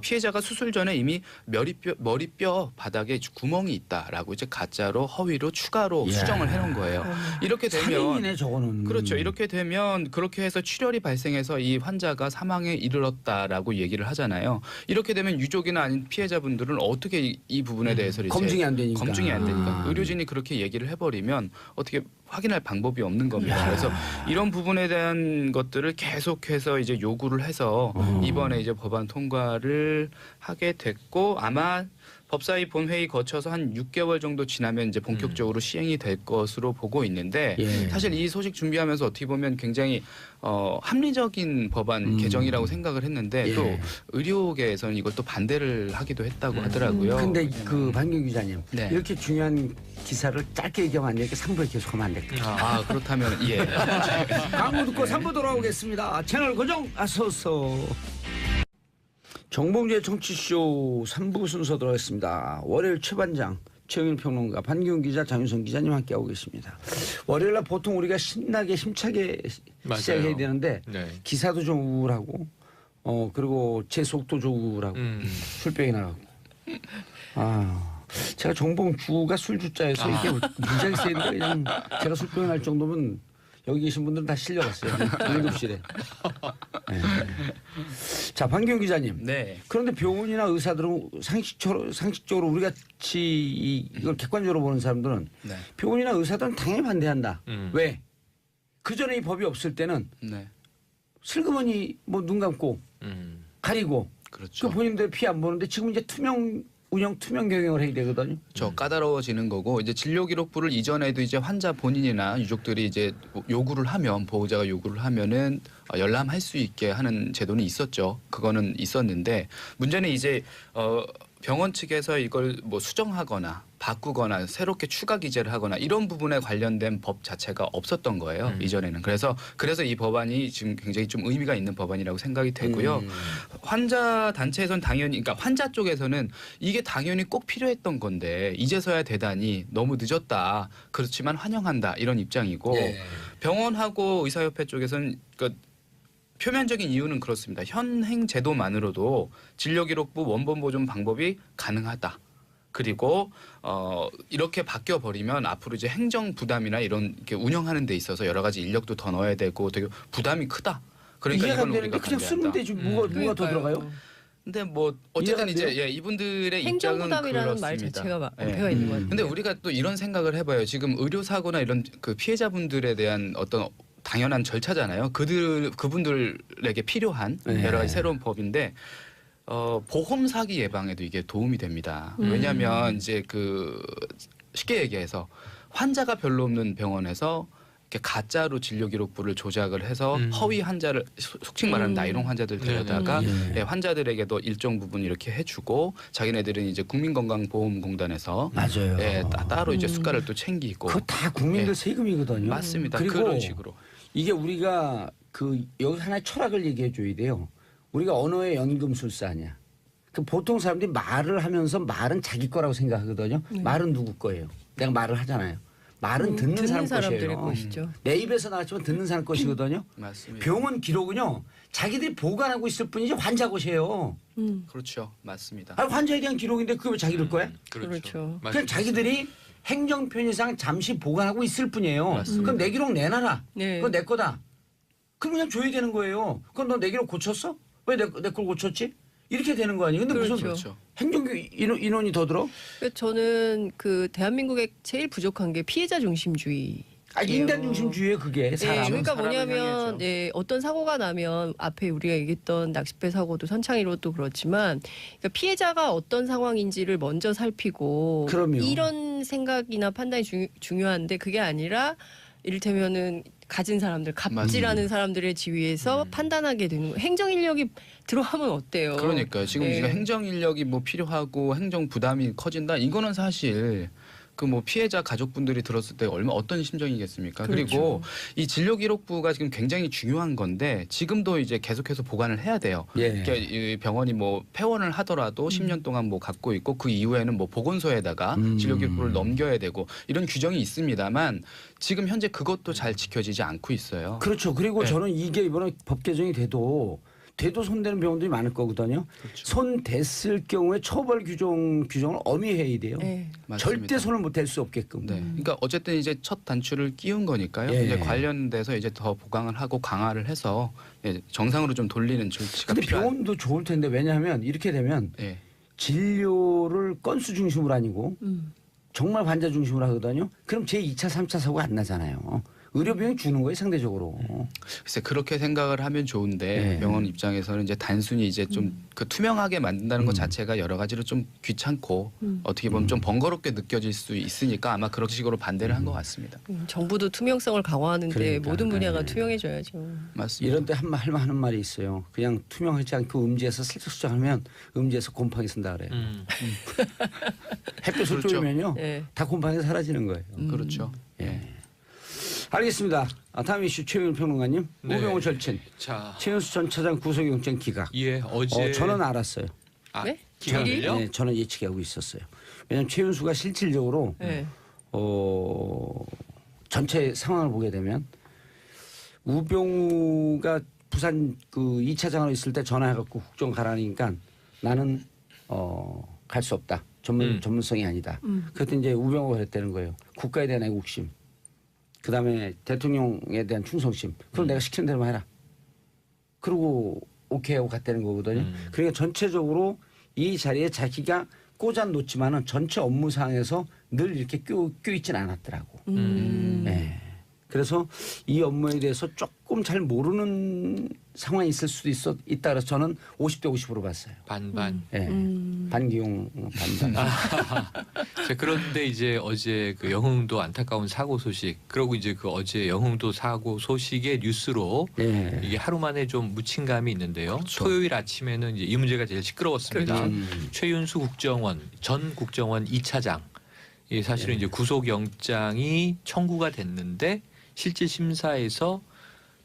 피해자가 수술 전에 이미 머리뼈 바닥에 구멍이 있다라고 이제 가짜로 허위로 추가로 예. 수정을 해놓은 거예요. 이렇게 되면 살인이네 저거는. 그렇죠. 이렇게 되면 그렇게 해서 출혈이 발생해서 이 환자가 사망에 이르렀다라고 얘기를 하잖아요. 이렇게 되면 유족이나 아닌 피해자분들은 어떻게 이 부분에 대해서 이제 검증이 안 되니까. 검증이 안 되니까 아. 의료진이 그렇게 얘기를 해버리면 어떻게 확인할 방법이 없는 겁니다. 그래서 이런 부분에 대한 것들을 계속해서 이제 요구를 해서 이번에 이제 법안 통과를 하게 됐고 아마 법사위 본회의 거쳐서 한 6개월 정도 지나면 이제 본격적으로 시행이 될 것으로 보고 있는데 예. 사실 이 소식 준비하면서 어떻게 보면 굉장히 합리적인 법안 개정이라고 생각을 했는데 예. 또 의료계에서는 이걸 또 반대를 하기도 했다고 하더라고요. 근데 그 박경 기자님 네. 이렇게 중요한 기사를 짧게 얘기하면 안 되니까 3부에 계속하면 안 될까요? 아 그렇다면 예. 광고 듣고 3부 돌아오겠습니다. 채널 고정 어서서. 정봉주의 정치쇼 3부 순서 들어가겠습니다. 월요일 최반장 최영일 평론가 반기훈 기자 장윤성 기자님 함께하고 계십니다. 월요일날 보통 우리가 신나게 힘차게 맞아요. 시작해야 되는데 네. 기사도 좀 우울하고 그리고 제 속도 좀 우울하고 술병이 나가고 제가 정봉주가 술주자여서 이게 무지하게 세는데 그냥 제가 술병이 날 정도면 여기 계신 분들은 다 실려갔어요. 응급실에. 네. 자, 반기훈 기자님. 네. 그런데 병원이나 의사들은 상식적으로 우리 같이 이걸 객관적으로 보는 사람들은 네. 병원이나 의사들은 당연히 반대한다. 음. 왜? 그 전에 이 법이 없을 때는 네. 슬그머니 뭐 눈 감고 가리고 그렇죠. 그 본인들 피 안 보는데 지금 이제 투명 경영을 해야 되거든요. 까다로워지는 거고 이제 진료 기록부를 이전에도 이제 환자 본인이나 유족들이 이제 요구를 하면 보호자가 요구를 하면은 열람할 수 있게 하는 제도는 있었죠. 그거는 있었는데 문제는 이제 병원 측에서 이걸 뭐 수정하거나 바꾸거나 새롭게 추가 기재를 하거나 이런 부분에 관련된 법 자체가 없었던 거예요. 이전에는. 그래서 이 법안이 지금 굉장히 좀 의미가 있는 법안이라고 생각이 되고요. 환자 단체에서는 당연히 그러니까 환자 쪽에서는 이게 당연히 꼭 필요했던 건데 이제서야 되다니 너무 늦었다. 그렇지만 환영한다. 이런 입장이고 병원하고 의사협회 쪽에서는 표면적인 이유는 그렇습니다. 현행 제도만으로도 진료기록부 원본 보존 방법이 가능하다. 그리고 이렇게 바뀌어 버리면 앞으로 이제 행정 부담이나 이런 이렇게 운영하는 데 있어서 여러 가지 인력도 더 넣어야 되고 되게 부담이 크다. 그러니까 이해가 안 이건 되는데 우리가 그냥 쓰면 반대한다. 되지 뭐가 더 들어가요? 근데 뭐 어쨌든 이해가 안 이제 이분들의 입장은 행정부담이라는 말 그렇습니다. 자체가 예. 어폐가 있는 것 같아요. 근데 우리가 또 이런 생각을 해봐요. 지금 의료 사고나 이런 그 피해자분들에 대한 어떤 당연한 절차잖아요. 그분들에게 필요한 여러 가지 새로운 법인데 보험 사기 예방에도 이게 도움이 됩니다. 왜냐하면 이제 쉽게 얘기해서 환자가 별로 없는 병원에서 이렇게 가짜로 진료 기록부를 조작을 해서 허위 환자를 속칭 말하는 나이롱 환자들 데려다가 네. 예, 환자들에게도 일정 부분 이렇게 해주고 자기네들은 이제 국민건강보험공단에서 맞아요. 예, 따로 이제 수가를 또 챙기고 그거 다 국민들 예. 세금이거든요. 맞습니다. 그리고 그런 식으로. 이게 우리가 그 여기 하나의 철학을 얘기해 줘야 돼요. 우리가 언어의 연금술사 아니야. 그 보통 사람들이 말을 하면서 말은 자기 거라고 생각하거든요. 말은 누구 거예요? 내가 말을 하잖아요. 말은 듣는 사람 사람들의 것이에요. 것이죠. 내 입에서 나왔지만 듣는 사람 것이거든요. 맞습니다. 병원 기록은요. 자기들이 보관하고 있을 뿐이지 환자 것이에요. 그렇죠. 맞습니다. 아니, 환자에 대한 기록인데 그게 왜 자기들 거야? 그렇죠. 그냥 자기들이 행정 편의상 잠시 보관하고 있을 뿐이에요. 맞습니다. 그럼 내 기록 내놔라. 네. 그건 내 거다. 그럼 그냥 줘야 되는 거예요. 그럼 너 내 기록 고쳤어? 왜 내 걸 고쳤지? 이렇게 되는 거 아니에요? 근데 무슨 그렇죠. 행정 인원이 더 들어? 그래서 저는 그 대한민국에 제일 부족한 게 피해자 중심주의. 아, 인간 중심주의에 그게 사람. 네, 그러니까 사람을 뭐냐면 향해서. 네, 어떤 사고가 나면 앞에 우리가 얘기했던 낚싯배 사고도 선창이로도 그렇지만 그러니까 피해자가 어떤 상황인지를 먼저 살피고 그럼요. 이런 생각이나 판단이 중요한데 그게 아니라 이를테면은 가진 사람들 갑질하는 사람들의 지위에서 판단하게 되는 거예요. 행정 인력이 들어가면 어때요? 그러니까요. 지금 네. 우리가 행정 인력이 뭐 필요하고 행정 부담이 커진다. 이거는 사실 그 뭐 피해자 가족분들이 들었을 때 얼마 어떤 심정이겠습니까? 그렇죠. 그리고 이 진료 기록부가 지금 굉장히 중요한 건데 지금도 이제 계속해서 보관을 해야 돼요. 예. 그러니까 이 병원이 뭐 폐원을 하더라도 10년 동안 뭐 갖고 있고 그 이후에는 뭐 보건소에다가 진료 기록부를 넘겨야 되고 이런 규정이 있습니다만 지금 현재 그것도 잘 지켜지지 않고 있어요. 그렇죠. 그리고 네. 저는 이게 이번에 법 개정이 돼도 손대는 병원들이 많을 거거든요. 그렇죠. 손 댔을 경우에 처벌 규정을 엄히해야 돼요. 네. 맞습니다. 절대 손을 못 댈 수 없게끔. 네. 그러니까 어쨌든 이제 첫 단추를 끼운 거니까요. 예. 이제 관련돼서 이제 더 보강을 하고 강화를 해서 예, 정상으로 좀 돌리는 조치가 근데 필요한. 병원도 좋을 텐데 왜냐하면 이렇게 되면 예. 진료를 건수 중심으로 아니고 정말 환자 중심으로 하거든요. 그럼 제2차, 3차 사고가 안 나잖아요. 의료비용이 주는 거예요, 상대적으로. 글쎄 그렇게 생각을 하면 좋은데 네. 병원 입장에서는 이제 단순히 이제 좀 그 투명하게 만든다는 것 자체가 여러 가지로 좀 귀찮고 어떻게 보면 좀 번거롭게 느껴질 수 있으니까 아마 그런 식으로 반대를 한 것 같습니다. 정부도 투명성을 강화하는데 그러니까. 모든 분야가 네. 투명해져야죠. 맞습니다. 이런 때 하는 말이 있어요. 그냥 투명하지 않고 음지에서 슬쩍 수정하면 음지에서 곰팡이 쓴다 그래요. 햇볕 그렇죠. 쏘면요 네. 다 곰팡이 사라지는 거예요. 그렇죠. 예. 알겠습니다. 다음 이슈 최윤 평론가님. 네. 우병우 절친. 자, 최윤수 전 차장 구속영장 기각. 예, 어제 저는 알았어요. 아, 네? 기각을요? 네, 저는 예측하고 있었어요. 왜냐하면 최윤수가 실질적으로 네. 전체 상황을 보게 되면 우병우가 부산 그 2차장으로 있을 때 전화해갖고 국정 가라니까 나는 갈 수 없다. 전문성이 아니다. 그때 이제 우병우가 그랬다는 거예요. 국가에 대한 애국심. 그다음에 대통령에 대한 충성심. 그럼 내가 시키는 대로만 해라. 그리고 오케이 하고 갔다는 거거든요. 그러니까 전체적으로 이 자리에 자기가 꽂아 놓지만은 전체 업무 상에서 늘 이렇게 껴있진 않았더라고. 네. 그래서 이 업무에 대해서 조금 잘 모르는 상황이 있을 수도 있다 그래서 저는 50대 50으로 봤어요. 반반. 네. 반기용 반반. 자, 그런데 이제 어제 그 영흥도 안타까운 사고 소식, 그리고 이제 그 어제 영흥도 사고 소식의 뉴스로 네. 이게 하루 만에 좀 묻힌 감이 있는데요. 그렇죠. 토요일 아침에는 이제 이 문제가 제일 시끄러웠습니다. 그렇죠. 최윤수 전 국정원 2차장. 이 사실은 이제 구속영장이 청구가 됐는데 실질 심사에서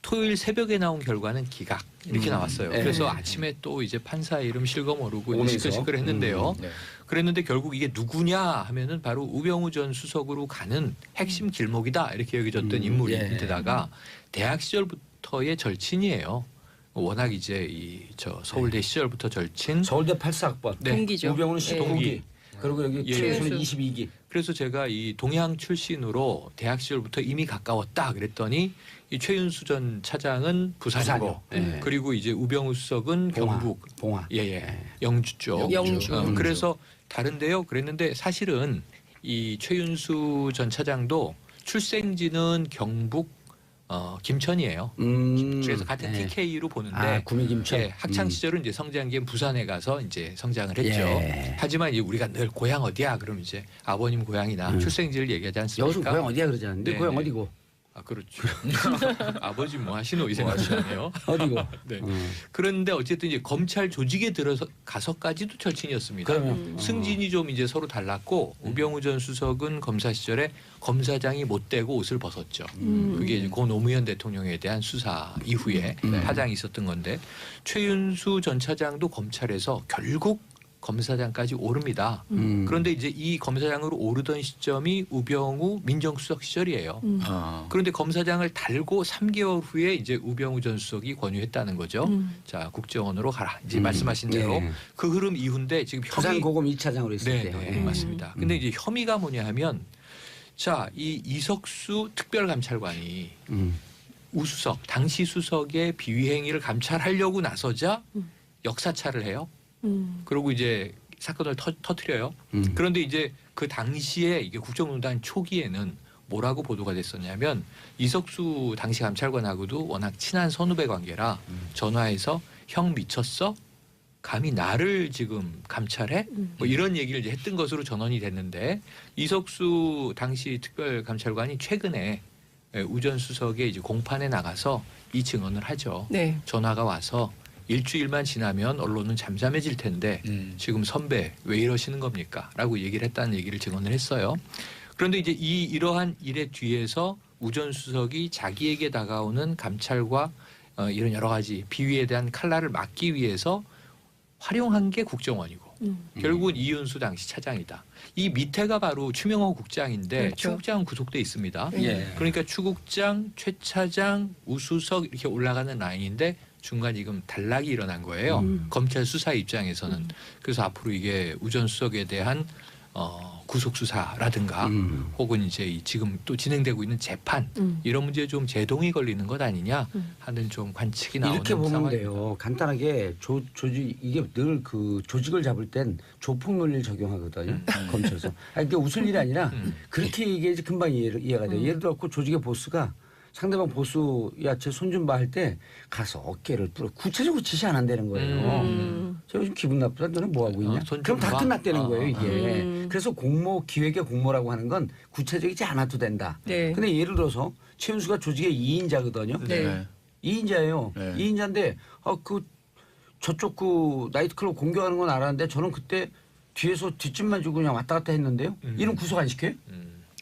토요일 새벽에 나온 결과는 기각 이렇게 나왔어요. 네. 그래서 아침에 또 이제 판사 이름 실거 모르고 이제 오면서. 시끌시끌했는데요. 네. 그랬는데 결국 이게 누구냐 하면은 바로 우병우 전 수석으로 가는 핵심 길목이다 이렇게 여겨졌던 인물인데다가 대학 시절부터의 절친이에요. 워낙 이제 저 서울대 시절부터 절친. 서울대 84학번. 네. 동기죠. 우병우는 15기. 그리고 여기 예. 최윤수는 22기. 그래서 제가 이 동양 출신으로 대학 시절부터 이미 가까웠다 그랬더니 이 최윤수 전 차장은 부산이고 부산이요. 그리고 이제 우병우 수석은 경북 봉화. 예예 영주 쪽 영주. 그래서 다른데요 그랬는데 사실은 이 최윤수 전 차장도 출생지는 경북 김천이에요. 그래서 같은 네. TK로 보는데 아, 구미 김천. 예, 학창 시절은 이제 성장기엔 부산에 가서 이제 성장을 했죠. 예. 하지만 이제 우리가 늘 고향 어디야? 그럼 이제 아버님 고향이나 출생지를 얘기하지 여기서 않습니까? 고향 어디야 그러지 않는데 네, 고향 네. 어디고? 아 그렇죠. 아버지 뭐 하시노 이 생각이네요. 어디고? 네. 그런데 어쨌든 이제 검찰 조직에 들어서 가서까지도 절친이었습니다. 그러면 승진이 좀 이제 서로 달랐고 우병우 전 수석은 검사 시절에 검사장이 못 되고 옷을 벗었죠. 그게 이제 고 노무현 대통령에 대한 수사 이후에 파장이 있었던 건데 최윤수 전 차장도 검찰에서 결국 검사장까지 오릅니다. 그런데 이제 이 검사장으로 오르던 시점이 우병우 민정수석 시절이에요. 그런데 검사장을 달고 3개월 후에 이제 우병우 전 수석이 권유했다는 거죠. 자 국정원으로 가라. 이제 말씀하신 대로 네. 그 흐름 이후인데 지금 혐의 부산고검 2차장으로 있을 네, 때. 네, 맞습니다. 근데 이제 혐의가 뭐냐 하면 자, 이 이석수 특별감찰관이 우수석, 당시 수석의 비위행위를 감찰하려고 나서자 역사차를 해요. 그리고 이제 사건을 터뜨려요. 그런데 이제 그 당시에 이게 국정농단 초기에는 뭐라고 보도가 됐었냐면 이석수 당시 감찰관하고도 워낙 친한 선후배 관계라 전화해서 형 미쳤어? 감히 나를 지금 감찰해? 뭐 이런 얘기를 이제 했던 것으로 전원이 됐는데 이석수 당시 특별감찰관이 최근에 우 전 수석의 이제 공판에 나가서 이 증언을 하죠. 네. 전화가 와서 일주일만 지나면 언론은 잠잠해질 텐데 지금 선배 왜 이러시는 겁니까? 라고 얘기를 했다는 얘기를 증언을 했어요. 그런데 이제 이러한 일의 뒤에서 우 전 수석이 자기에게 다가오는 감찰과 이런 여러 가지 비위에 대한 칼날을 막기 위해서 활용한 게 국정원이고 결국은 이윤수 당시 차장이다. 이 밑에가 바로 추명호 국장인데 그렇죠. 추 국장은 구속돼 있습니다. 예. 그러니까 추 국장, 최 차장, 우수석 이렇게 올라가는 라인인데 중간 지금 단락이 일어난 거예요. 검찰 수사 입장에서는. 그래서 앞으로 이게 우 전 수석에 대한 구속 수사라든가 혹은 이제 지금 또 진행되고 있는 재판 이런 문제에 좀 제동이 걸리는 것 아니냐 하는 좀 관측이 나오는 이렇게 보면 상황입니다. 돼요. 간단하게 조직 이게 늘 그 조직을 잡을 땐 조폭 논리를 적용하거든요. 검찰에서. 아니, 그게 웃을 일이 아니라 그렇게 얘기해야지 금방 이해가 돼요. 예를 들어 그 조직의 보스가 상대방 보수 야채 손 좀 봐 할 때 가서 어깨를 뿌려 구체적으로 지시 안 한다는 거예요. 저 요즘 기분 나쁘다. 너는 뭐 하고 있냐? 손 그럼 좀 다 봐. 끝났다는 거예요 이게. 그래서 공모 기획의 공모라고 하는 건 구체적이지 않아도 된다. 네. 근데 예를 들어서 최윤수가 조직의 2인자거든요. 네. 2인자예요. 네. 2인자인데 그 저쪽 그 나이트클럽 공격하는 건 알았는데 저는 그때 뒤에서 뒷짐만 주고 그냥 왔다 갔다 했는데요. 이런 구속 안 시켜요?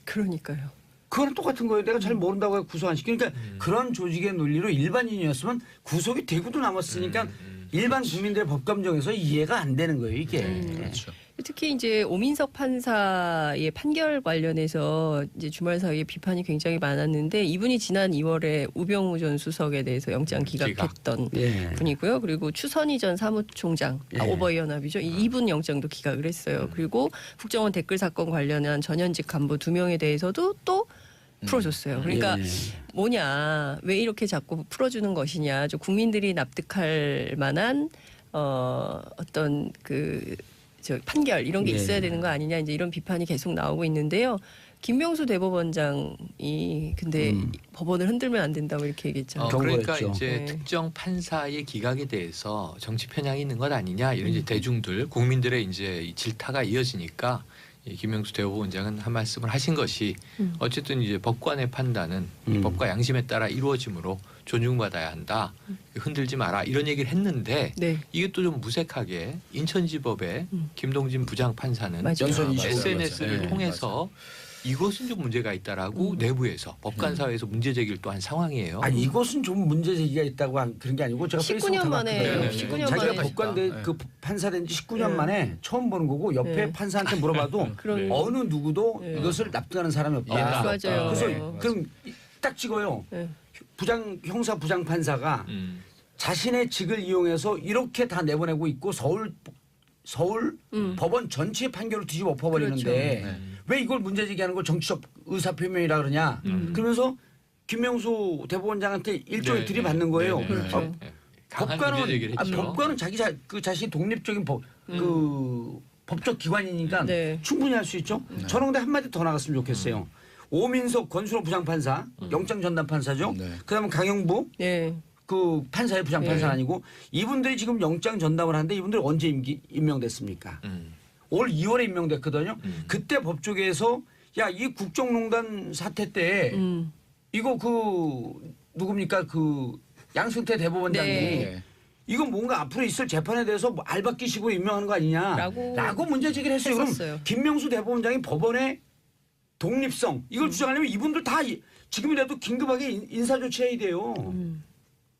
그러니까요. 그거랑 똑같은 거예요. 내가 잘 모른다고 해서 구속 안 시켜. 그러니까 그런 조직의 논리로 일반인이었으면 구속이 되고도 남았으니까 일반 국민들의 법감정에서 이해가 안 되는 거예요. 이게. 그렇죠. 특히 이제 오민석 판사의 판결 관련해서 이제 주말 사이에 비판이 굉장히 많았는데 이분이 지난 2월에 우병우 전 수석에 대해서 영장 기각했던 예. 분이고요. 그리고 추선희 전 사무총장 예. 오버이연합이죠. 이분 영장도 기각을 했어요. 그리고 국정원 댓글 사건 관련한 전현직 간부 2명에 대해서도 또 풀어줬어요. 그러니까 예. 뭐냐, 왜 이렇게 자꾸 풀어주는 것이냐, 좀 국민들이 납득할 만한 어떤 저 판결 이런 게 예. 있어야 되는 거 아니냐, 이제 이런 비판이 계속 나오고 있는데요. 김명수 대법원장이 근데 법원을 흔들면 안 된다고 이렇게 얘기했잖아요. 그러니까 경고했죠. 이제 네. 특정 판사의 기각에 대해서 정치 편향이 있는 것 아니냐 이런 이제 대중들 국민들의 이제 이 질타가 이어지니까 이 김명수 대법원장은 한 말씀을 하신 것이 어쨌든 이제 법관의 판단은 이 법과 양심에 따라 이루어지므로 존중받아야 한다. 흔들지 마라 이런 얘기를 했는데 네. 이게 또 좀 무색하게 인천지법의 김동진 부장판사는 맞아요. 연선 25. SNS를 네, 통해서 이것은 좀 문제가 있다라고 내부에서 법관 사회에서 문제 제기를 또 한 상황이에요. 아니 이것은 좀 문제 제기가 있다고 그런 게 아니고 제가 19년 페이스북 만에, 네, 19년 자기가 만에 법관대 네. 그 판사된 지 19년 네. 만에 처음 보는 거고 옆에 네. 판사한테 물어봐도 그런 어느 누구도 네. 이것을 납득하는 사람이 없다. 이해가 맞아요. 그래서 네. 그럼 딱 찍어요. 네. 형사 부장 판사가 자신의 직을 이용해서 이렇게 다 내보내고 있고 서울 법원 전체 판결을 뒤집어 엎어버리는데 그렇죠. 네. 왜 이걸 문제 제기하는 걸 정치적 의사표명이라 그러냐. 그러면서 김명수 대법원장한테 일종의 네, 들이받는 거예요. 네, 네, 그렇죠. 네, 네. 강한 문제 제기를 했죠. 법관은 자신이 독립적인 법적 기관이니까 네. 충분히 할 수 있죠. 저는 근데 한마디 더 나갔으면 좋겠어요. 오민석 권순호 부장판사, 영장 전담 판사죠. 네. 그다음에 강영부 네. 그 판사의 부장판사 네. 아니고 이분들이 지금 영장 전담을 하는데 이분들 언제 임명됐습니까? 올 2월에 임명됐거든요. 그때 법조계에서 야, 이 국정농단 사태 때 이거 누굽니까 양승태 대법원장이 네. 이건 뭔가 앞으로 있을 재판에 대해서 뭐 알박기식으로 임명하는 거 아니냐라고 문제 제기를 했어요. 했었어요. 그럼 김명수 대법원장이 법원의 독립성 이걸 주장하려면 이분들 다 지금이라도 긴급하게 인사 조치해야 돼요.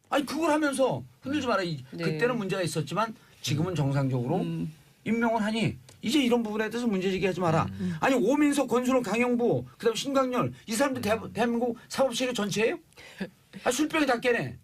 아니 그걸 하면서 흔들지 마라. 네. 그때는 문제가 있었지만 지금은 정상적으로 임명을 하니 이제 이런 부분에 대해서 문제 제기하지 마라. 아니 오민석, 권순원, 강영부, 그다음 신광열 이 사람들 대한민국 사법체계 전체예요? 술병이 다 깨네.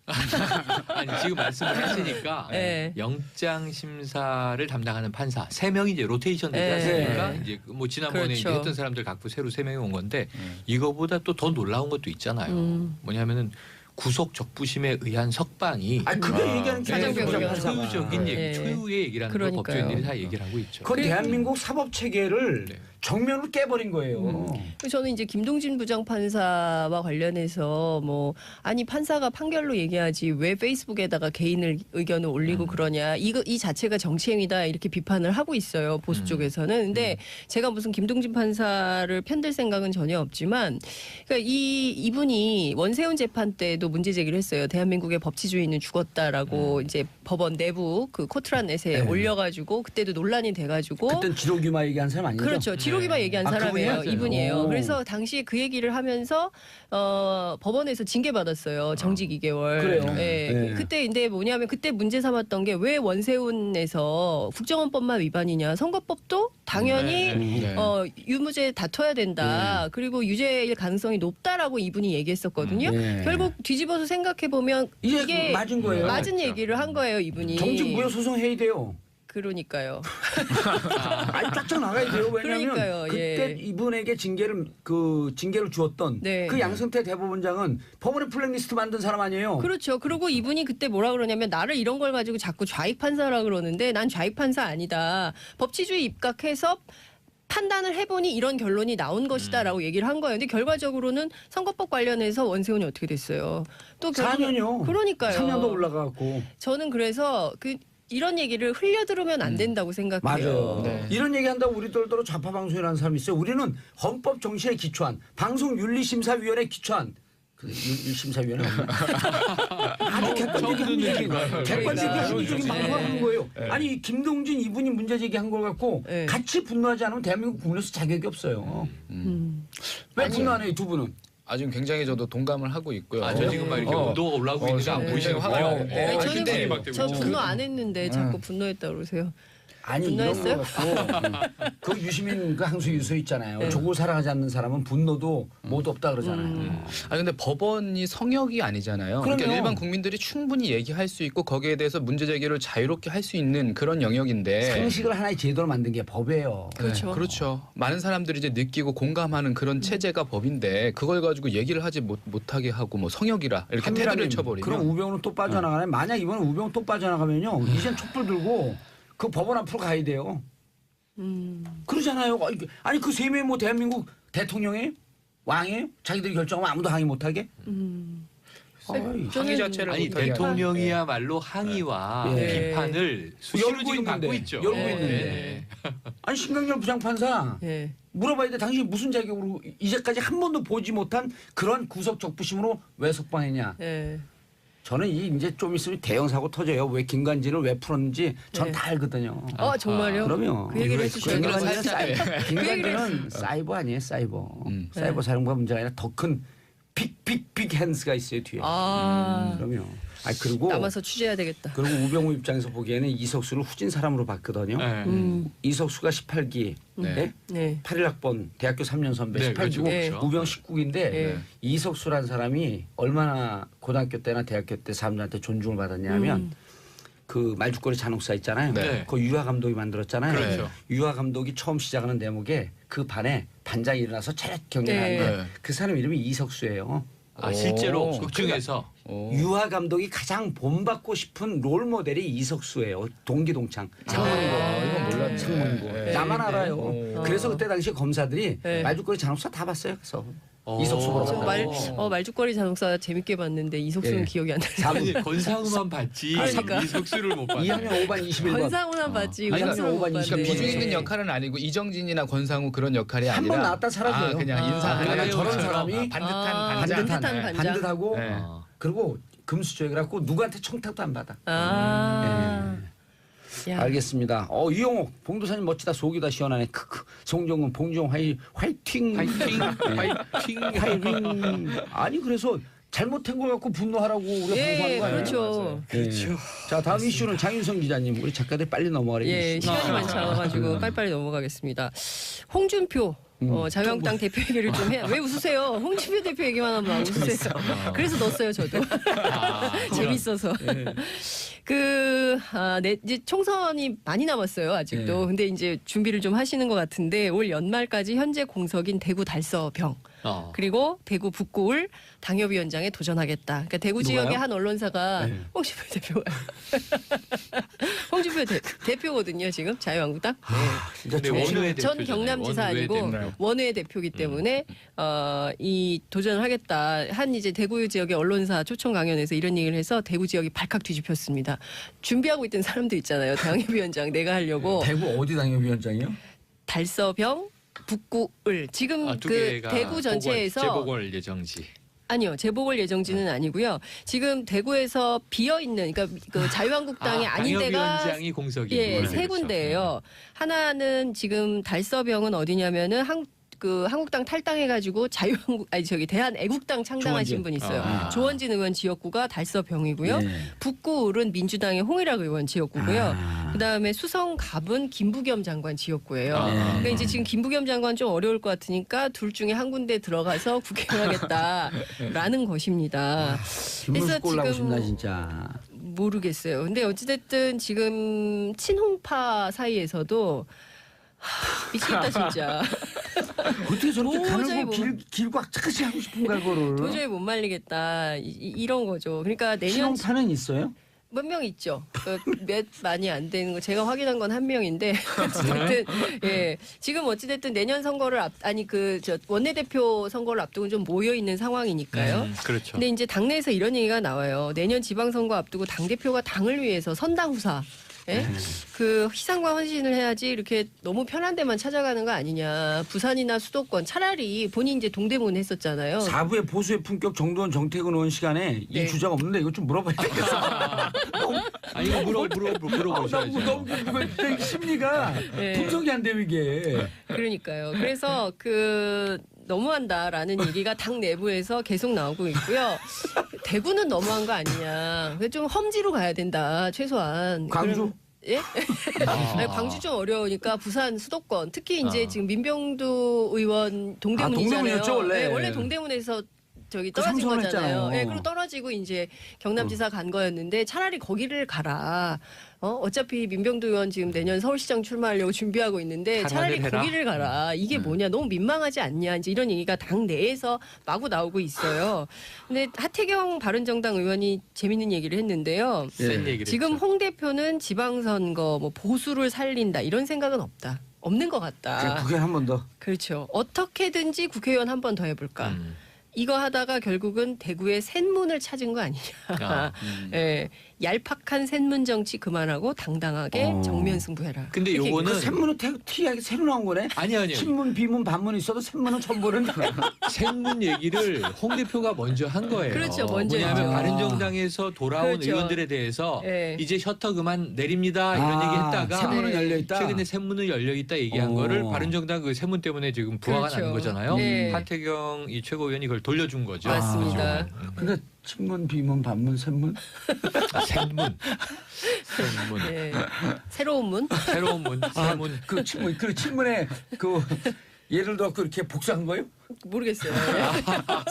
아니 지금 말씀을 하시니까 네. 영장 심사를 담당하는 판사 3명이 이제 로테이션 되지 네. 않습니까? 네. 이제 뭐 지난번에 그렇죠. 이제 했던 사람들 갖고 새로 3명이 온 건데 이거보다 또 더 놀라운 것도 있잖아요. 뭐냐면은 구속 적부심에 의한 석방이 아니 그게 얘기하는 사정변경. 초유적인 얘기, 네. 초유의 얘기라는 걸 그러니까요. 법조인들이 다 얘기를 하고 있죠. 그 대한민국 사법 체계를 네. 정면으로 깨버린 거예요. 저는 이제 김동진 부장판사와 관련해서 뭐 아니 판사가 판결로 얘기하지 왜 페이스북에다가 개인을 의견을 올리고 그러냐 이 자체가 정치행위다 이렇게 비판을 하고 있어요 보수 쪽에서는. 근데 제가 무슨 김동진 판사를 편들 생각은 전혀 없지만 그러니까 이분이 원세훈 재판 때도 문제 제기를 했어요. 대한민국의 법치주의는 죽었다라고 이제 법원 내부 그 코트란넷에 네. 올려가지고 그때도 논란이 돼가지고 그땐 기록유마 얘기한 사람 아니죠? 그렇죠. 지록이만 얘기한 아, 사람이에요. 그분이요? 이분이에요. 오. 그래서 당시에 그 얘기를 하면서 법원에서 징계받았어요. 정직 2개월. 그래요? 예. 네. 그때 근데 뭐냐면 그때 문제 삼았던 게 왜 원세훈에서 국정원법만 위반이냐. 선거법도 당연히 네. 유무죄 다퉈야 된다. 그리고 유죄일 가능성이 높다라고 이분이 얘기했었거든요. 네. 결국 뒤집어서 생각해 보면 이게 이게 맞은 거예요. 맞은 맞죠. 얘기를 한 거예요, 이분이. 정직 무효 소송 해야 돼요. 그러니까요. 아니 쫙쫙 나가야 돼요. 왜냐하면 그러니까요, 그때 예. 이분에게 징계를 주었던 네. 그 양승태 대법원장은 법원의 블랙리스트 만든 사람 아니에요. 그렇죠. 그리고 이분이 그때 뭐라 그러냐면 나를 이런 걸 가지고 자꾸 좌익 판사라 그러는데 난 좌익 판사 아니다. 법치주의 입각해서 판단을 해보니 이런 결론이 나온 것이다라고 얘기를 한 거예요. 근데 결과적으로는 선거법 관련해서 원세훈이 어떻게 됐어요? 또 4년이요. 그러니까요. 3년도 올라가고. 저는 그래서 이런 얘기를 흘려들으면 안 된다고 생각해요. 맞아요. 네. 이런 얘기한다고 우리들도 좌파 방송이라는 사람이 있어요. 우리는 헌법 정신에 기초한 방송윤리심사위원회에 기초한 윤리심사위원회 아주 객관적인 얘기, 객관적인 합리적인 방송하는 거예요. 아니 김동진 이분이 문제 제기한 걸 갖고 네. 같이 분노하지 않으면 대한민국 국민으로서 자격이 없어요. 왜 분노 안 해요 두 분은? 아주 굉장히 저도 동감을 하고 있고요. 저 지금 막 이렇게 온도가 올라오고 있는 거 안 네. 보이시는 화가 거예요? 나는데. 아니, 근데 저는 막 되고 저 있고. 분노 안 했는데 자꾸 분노했다 그러세요. 아니 이런 분노했어요? 거 갖고 그 유시민 그 항소 유서 있잖아요. 조고 살아가지 않는 사람은 분노도 모두 없다 그러잖아요. 아니 근데 법원이 성역이 아니잖아요. 그러니까 그럼요. 일반 국민들이 충분히 얘기할 수 있고 거기에 대해서 문제 제기를 자유롭게 할 수 있는 그런 영역인데. 상식을 하나의 제도로 만든 게 법이에요. 그렇죠. 네, 그렇죠. 많은 사람들이 이제 느끼고 공감하는 그런 체제가 법인데 그걸 가지고 얘기를 하지 못하게 하고 뭐 성역이라 이렇게 테두리를 한미라님, 쳐버리면. 그럼 우병우는 또 빠져나가네. 만약 이번에 우병우 또 빠져나가면요. 이젠 촛불 들고 그 법원 앞으로 가야 돼요. 그러잖아요. 아니 그 세 명이 뭐 대한민국 대통령이에요? 왕이에요? 자기들이 결정하면 아무도 항의 못하게? 어이. 항의 자체를 아니 못하게 대통령이야말로 항의와 네. 비판을 수시로 열고 지금 있는데, 받고 있죠. 열고 네. 있는데. 아니 신강렬 부장판사 예. 물어봐야 돼. 당신이 무슨 자격으로 이제까지 한 번도 보지 못한 그런 구속 적부심으로 왜 석방했냐? 예. 저는 이제 좀 있으면 대형 사고 터져요. 왜 김관진을 왜 풀었는지 전 네. 다 알거든요. 정말요? 그럼요. 그 얘기를 해주셔야 돼요. 김관진은 김관진은 사이버 아니에요, 사이버. 네. 사이버 사령부가 문제가 아니라 더 큰 빅 핸스가 있어요 뒤에. 그럼요. 그리고 남아서 취재해야 되겠다. 그리고 우병우 입장에서 보기에는 이석수를 후진 사람으로 봤거든요. 네. 이석수가 18기, 네. 네. 81학번, 대학교 3년 선배, 네, 18기고 그렇죠. 우병우 19기인데 네. 이석수란 사람이 얼마나 고등학교 때나 대학교 때 사람들한테 존중을 받았냐면 그 말죽거리 잔혹사 있잖아요. 네. 그 유하 감독이 만들었잖아요. 그렇죠. 유하 감독이 처음 시작하는 대목에 그 반에 반장이 일어나서 차렷 경례하는데 네. 그 사람 이름이 이석수예요. 실제로 오. 극 중에서 오. 유하 감독이 가장 본받고 싶은 롤 모델이 이석수예요. 동기동창. 상문고. 이건 몰랐네. 상문고. 네. 나만 알아요. 오. 그래서 그때 당시 검사들이 네. 말죽거리 잔혹사 다 봤어요. 그래서 이석수 보러 저 갔다고. 말죽거리 잔혹사 재밌게 봤는데 이석수는 예. 기억이 안 나요. 아니 권상우만 봤지 그러니까. 이석수를 못 봤네. 2학년 5반 21번. 권상우만 봤지 아니, 이석수는 못 그러니까 봤는데. 그러니까 비중 있는 예. 역할은 아니고 이정진이나 권상우 그런 역할이 한 아니라 번 나왔다 사라져요. 그냥 인사 그래요? 그러니까 저런 그래요? 사람이 반듯한 아, 반장. 반듯한 반장. 반듯하고 네. 그리고 금수저에 갖고 누구한테 청탁도 안 받아. 아. 야. 알겠습니다. 이용옥 봉도사님 멋지다. 속이 다 시원하네. 크크. 송정근 봉주영 화이팅. 파이팅 화이팅. 아니 그래서 잘못한 걸 갖고 분노하라고 우리가 예, 방송하는 거 아니에요? 그렇죠. 그렇죠. 자 다음 이슈는 장윤성 기자님. 우리 작가들 빨리 넘어가라. 예, 이슈. 시간이 많지 않아가지고 빨리빨리 넘어가겠습니다. 홍준표 자유한국당 대표 얘기를 좀 해요. 왜 웃으세요? 홍준표 대표 얘기만 하면 웃으세요. 그래서 넣었어요, 저도. 재밌어서. 이제 총선이 많이 남았어요, 아직도. 네. 근데 이제 준비를 좀 하시는 것 같은데 올 연말까지 현재 공석인 대구 달서병 그리고 대구 북구을 당협위원장에 도전하겠다. 그러니까 대구 누가요? 지역의 한 언론사가 네. 홍준표 대표가 홍준표 대표거든요, 지금 자유한국당. 진짜 근데 정신- 원외 전 대표잖아요. 경남지사 원외 아니고 대표. 원외 대표기 때문에 이 도전을 하겠다. 한 이제 대구 지역의 언론사 초청 강연에서 이런 얘기를 해서 대구 지역이 발칵 뒤집혔습니다. 준비하고 있던 사람들 있잖아요. 당협위원장 내가 하려고 대구 어디 당협위원장이요? 달서병 북구을 지금 두 그 개가 대구 전체에서 재보궐 예정지. 아니요, 재보궐 예정지는 아니고요. 지금 대구에서 비어 있는 그러니까 그 자유한국당이 아닌 데가 당협위원장이 공석이 예, 세 군데예요. 하나는 지금 달서병은 어디냐면은 한국당 탈당해가지고 대한애국당 창당하신 조원진. 분 있어요. 아. 조원진 의원 지역구가 달서병이고요. 네. 북구울은 민주당의 홍일학 의원 지역구고요. 아. 그다음에 수성갑은 김부겸 장관 지역구예요. 아. 그러니까 이제 지금 김부겸 장관 좀 어려울 것 같으니까 둘 중에 한 군데 들어가서 국회의원하겠다라는 것입니다. 김문수 꼴 나고 지금 싶나 진짜. 모르겠어요. 근데 어찌됐든 지금 친홍파 사이에서도 미치겠다 진짜. 어떻게 저렇게 도저히 가늘고 길고 착착이 하고 싶은가 그거를. 도저히 못 말리겠다 이런 거죠. 그러니까 내년 신용파는 있어요? 몇 명 있죠. 몇 많이 안 되는 거 제가 확인한 건 한 명인데 어쨌든 예 지금 어찌됐든 내년 선거를 원내대표 선거를 앞두고 좀 모여 있는 상황이니까요. 그렇죠. 근데 이제 당내에서 이런 얘기가 나와요. 내년 지방선거 앞두고 당 대표가 당을 위해서 선당 후사. 예? 그 희생과 헌신을 해야지 이렇게 너무 편한 데만 찾아가는 거 아니냐. 부산이나 수도권 차라리 본인 이제 동대문 했었잖아요. 4부의 보수의 품격 정도원 정태근 의원 시간에 이 네. 주장 없는데 이거 좀 물어봐야 되겠어. 아니 이거 물어보셔야죠. 너무 궁금해. 심리가 네. 분석이 안 돼요 이게. 그러니까요. 그래서 너무한다라는 얘기가 당 내부에서 계속 나오고 있고요. 대구는 너무한 거 아니냐. 좀 험지로 가야 된다. 최소한. 광주? 예? 아니, 광주 좀 어려우니까 부산 수도권 특히 이제 지금 민병두 의원 동대문이잖아요. 동대문이었죠, 원래. 네, 원래 동대문에서 떨어진 삼선을 거잖아요. 했잖아요. 네, 그리고 떨어지고 이제 경남지사 간 거였는데 차라리 거기를 가라. 어차피 민병두 의원 지금 내년 서울시장 출마하려고 준비하고 있는데 차라리 탈환을 해라. 거기를 가라. 이게 뭐냐? 너무 민망하지 않냐? 이제 이런 얘기가 당 내에서 마구 나오고 있어요. 근데 하태경 바른정당 의원이 재밌는 얘기를 했는데요. 센 얘기를 지금 했죠. 홍 대표는 지방선거 보수를 살린다 이런 생각은 없는 것 같다. 그게 한 번 더. 그렇죠. 어떻게든지 국회의원 한 번 더 해볼까. 이거 하다가 결국은 대구의 쇳문을 찾은 거 아니냐. 아, 예, 얄팍한 쇳문 정치 그만하고 당당하게 정면 승부해라. 근데 이렇게 요거는 그 샘문은 특이하게 새로 나온 거네. 아니요. 신문, 비문, 반문 있어도 샘문은 처음 보는. 생문 얘기를 홍 대표가 먼저 한 거예요. 그렇죠, 먼저 뭐냐면 했죠. 바른정당에서 돌아온 그렇죠. 의원들에 대해서 예. 이제 셔터 그만 내립니다 이런 얘기 했다가 샘문은 네. 열려 있다. 최근에 샘문을 열려 있다 얘기한 어. 거를 바른정당 그 샘문 때문에 지금 부하가 그렇죠. 나는 거잖아요. 네. 하태경 이 최고위원이 그걸 돌려준 거죠. 맞습니다. 근데 친문, 비문, 반문, 샘문. 샘문. 네. 새로운 문. 새로운 문. 샘문. 그 친문, 그 친문에 그 예를 들어 그렇게 복사한 거예요? 모르겠어요.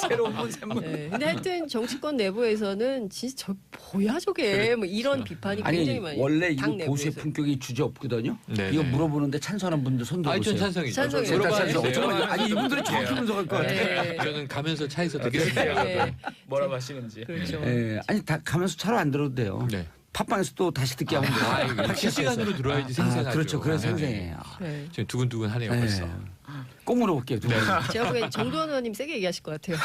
새로운 문, 샘문. 네. 근데 하여튼 정치권 내부에서는 진짜 뭐야 저게 이런 비판이 굉장히 아니 많이. 원래 당 이거 보수의 내부에서. 품격이 주제 없거든요. 네, 이거 네. 물어보는데 찬성하는 분들 손 아니 전 들어보세요. 찬성이죠. 찬성이에요. 물어봐 찬성. 주세요. 아니 이분들이 정확히 분석할 것 같아요. 네. 저는 가면서 차에서 듣겠습니다. 네. 뭐라고 하시는지. 그렇죠. 예, 아니 다 가면서 차로 안 들어도 돼요. 네. 팟빵에서 또 다시 듣게 하면 돼요. 이거 실시간으로 들어야지 생생하죠. 그렇죠. 그래서 네. 생생해요. 네. 지금 두근두근하네요 네. 벌써. 꼭 물어볼게요. 두 분. 제가 보기엔 정도원 의원님 세게 얘기하실 것 같아요.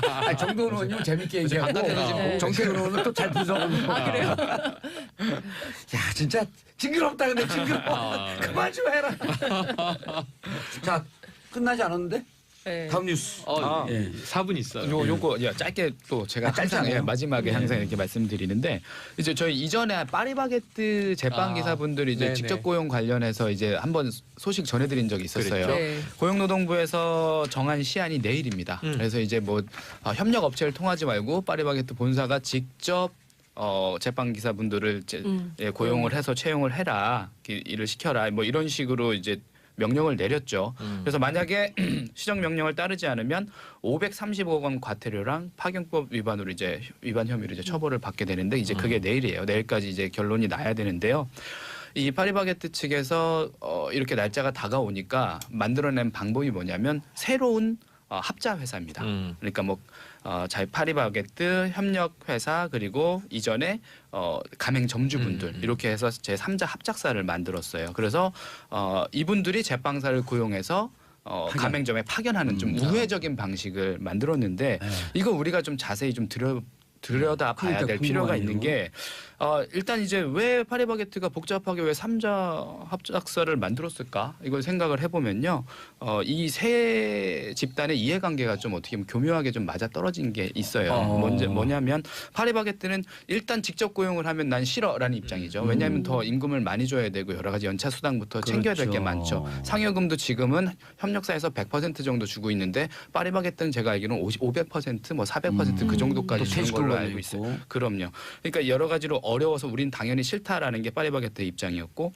아, 정도원 의원님 재밌게 얘기하고 네. 정태근 의원은 또 잘 분석합니다. 아 그래요? 야 진짜 징그럽다 근데 징그러워. 그만 좀 해라. 자 끝나지 않았는데 네. 다음 뉴스. 예. 4분 있어요. 요거 짧게 또 제가 항상 짧잖아요. 마지막에 항상 이렇게 말씀드리는데 이제 저희 이전에 파리바게뜨 제빵 기사분들이 이제 네네. 직접 고용 관련해서 이제 한번 소식 전해드린 적이 있었어요. 그랬죠. 네. 고용노동부에서 정한 시한이 내일입니다. 그래서 이제 뭐 협력 업체를 통하지 말고 파리바게뜨 본사가 직접 제빵 기사분들을 이제 고용을 해서 채용을 해라, 일을 시켜라, 뭐 이런 식으로 이제 명령을 내렸죠. 그래서 만약에 시정 명령을 따르지 않으면 530억 원 과태료랑 파견법 위반으로 이제 위반 혐의로 이제 처벌을 받게 되는데 이제 그게 내일이에요. 내일까지 이제 결론이 나야 되는데요. 이 파리바게뜨 측에서 이렇게 날짜가 다가오니까 만들어낸 방법이 뭐냐면 새로운 합자 회사입니다. 그러니까 뭐 파리바게뜨 협력 회사 그리고 이전에 가맹 점주분들 이렇게 해서 제 3자 합작사를 만들었어요. 그래서 이분들이 제빵사를 고용해서 가맹점에 파견하는 좀 우회적인 방식을 만들었는데 이거 우리가 좀 자세히 좀 들여다 봐야 그러니까 될 필요가 궁금하네요. 있는 게 일단 이제 왜 파리바게뜨가 복잡하게 왜 3자 합작사를 만들었을까 이걸 생각을 해보면요. 이 세 집단의 이해관계가 좀 어떻게 보면 교묘하게 좀 맞아떨어진 게 있어요. 뭐냐면 파리바게뜨는 일단 직접 고용을 하면 난 싫어라는 입장이죠. 왜냐하면 더 임금을 많이 줘야 되고 여러 가지 연차 수당부터 챙겨야 될 게 많죠. 상여금도 지금은 협력사에서 100% 정도 주고 있는데 파리바게뜨는 제가 알기로는 500% 뭐 400%그 정도까지 주는 걸로 알고 있어요. 그럼요. 그러니까 여러 가지로 어려워서 우린 당연히 싫다라는 게 파리바게뜨의 입장이었고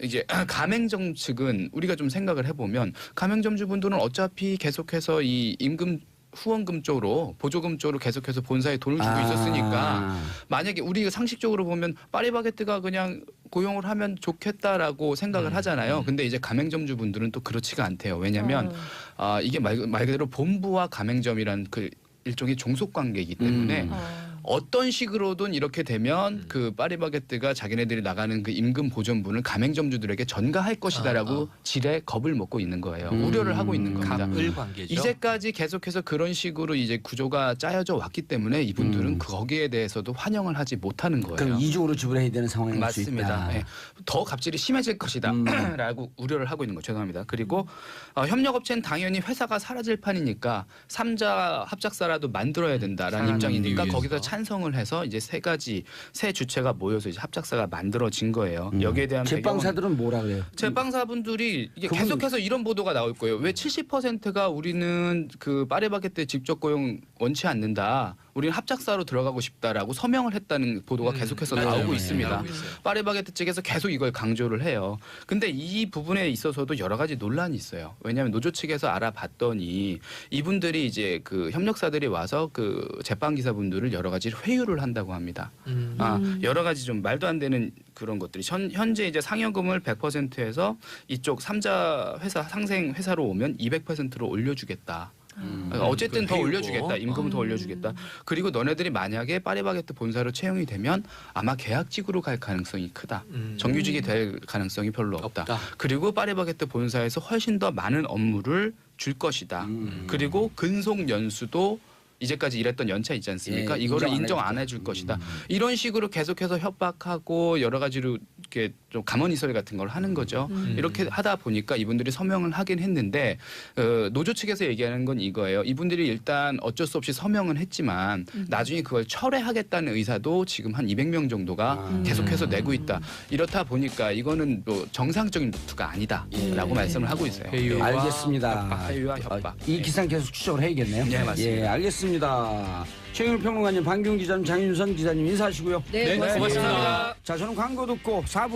이제 가맹점 측은 우리가 좀 생각을 해보면 가맹점주분들은 어차피 계속해서 이 임금 후원금 쪽으로 보조금 쪽으로 계속해서 본사에 돈을 주고 있었으니까 만약에 우리가 상식적으로 보면 파리바게뜨가 그냥 고용을 하면 좋겠다라고 생각을 하잖아요. 근데 이제 가맹점주분들은 또 그렇지가 않대요. 왜냐하면 이게 말 그대로 본부와 가맹점이란 그 일종의 종속 관계이기 때문에 어떤 식으로든 이렇게 되면 그 파리바게뜨가 자기네들이 나가는 그 임금 보전분을 가맹점주들에게 전가할 것이다라고 지레 겁을 먹고 있는 거예요. 우려를 하고 있는 겁니다. 갑을 관계죠. 이제까지 계속해서 그런 식으로 이제 구조가 짜여져 왔기 때문에 이분들은 거기에 대해서도 환영을 하지 못하는 거예요. 그럼 이중으로 지불해야 되는 상황이 올 수 있다. 맞습니다. 네. 더 갑질이 심해질 것이다라고 우려를 하고 있는 거 죄송합니다. 그리고 협력업체는 당연히 회사가 사라질 판이니까 3자 합작사라도 만들어야 된다라는 입장이니까 위해서. 거기서 찬성을 해서 이제 세 주체가 모여서 이제 합작사가 만들어진 거예요. 여기에 대한 제빵사들은 뭐라 그래요? 제빵사분들이 이게 그분- 계속해서 이런 보도가 나올 거예요. 왜 70%가 우리는 그 파리바게뜨 직접 고용 원치 않는다. 우리는 합작사로 들어가고 싶다라고 서명을 했다는 보도가 계속해서 맞아요. 나오고 맞아요. 있습니다. 나오고 있어요. 파리바게뜨 측에서 계속 이걸 강조를 해요. 근데 이 부분에 있어서도 여러 가지 논란이 있어요. 왜냐하면 노조 측에서 알아봤더니 이분들이 이제 그 협력사들이 와서 그 제빵 기사분들을 여러 가지 회유를 한다고 합니다. 여러 가지 좀 말도 안 되는 그런 것들이 현재 이제 상여금을 100%에서 이쪽 3자 회사 상생 회사로 오면 200%로 올려주겠다. 어쨌든 더 회유고. 올려주겠다. 임금을 더 올려주겠다. 그리고 너네들이 만약에 파리바게뜨 본사로 채용이 되면 아마 계약직으로 갈 가능성이 크다. 정규직이 될 가능성이 별로 없다. 그리고 파리바게뜨 본사에서 훨씬 더 많은 업무를 줄 것이다. 그리고 근속 연수도 이제까지 일했던 연차 있지 않습니까? 예, 이거를 인정 안 인정 안 해줄 해줄 것이다. 이런 식으로 계속해서 협박하고 여러 가지로 이렇게 좀 가만히설 같은 걸 하는 거죠. 이렇게 하다 보니까 이분들이 서명을 하긴 했는데 노조 측에서 얘기하는 건 이거예요. 이분들이 일단 어쩔 수 없이 서명은 했지만 나중에 그걸 철회하겠다는 의사도 지금 한 200명 정도가 계속해서 내고 있다. 이렇다 보니까 이거는 뭐 정상적인 루트가 아니다라고 말씀을 하고 있어요. 회유와 알겠습니다. 회유와 협박. 이 기사는 계속 추적을 해야겠네요. 네, 맞습니다. 예, 알겠습니다. 최영일 평론가님, 박기훈 기자님, 장윤선 기자님 인사하시고요. 네, 고맙습니다. 고맙습니다. 자, 저는 광고 듣고 4부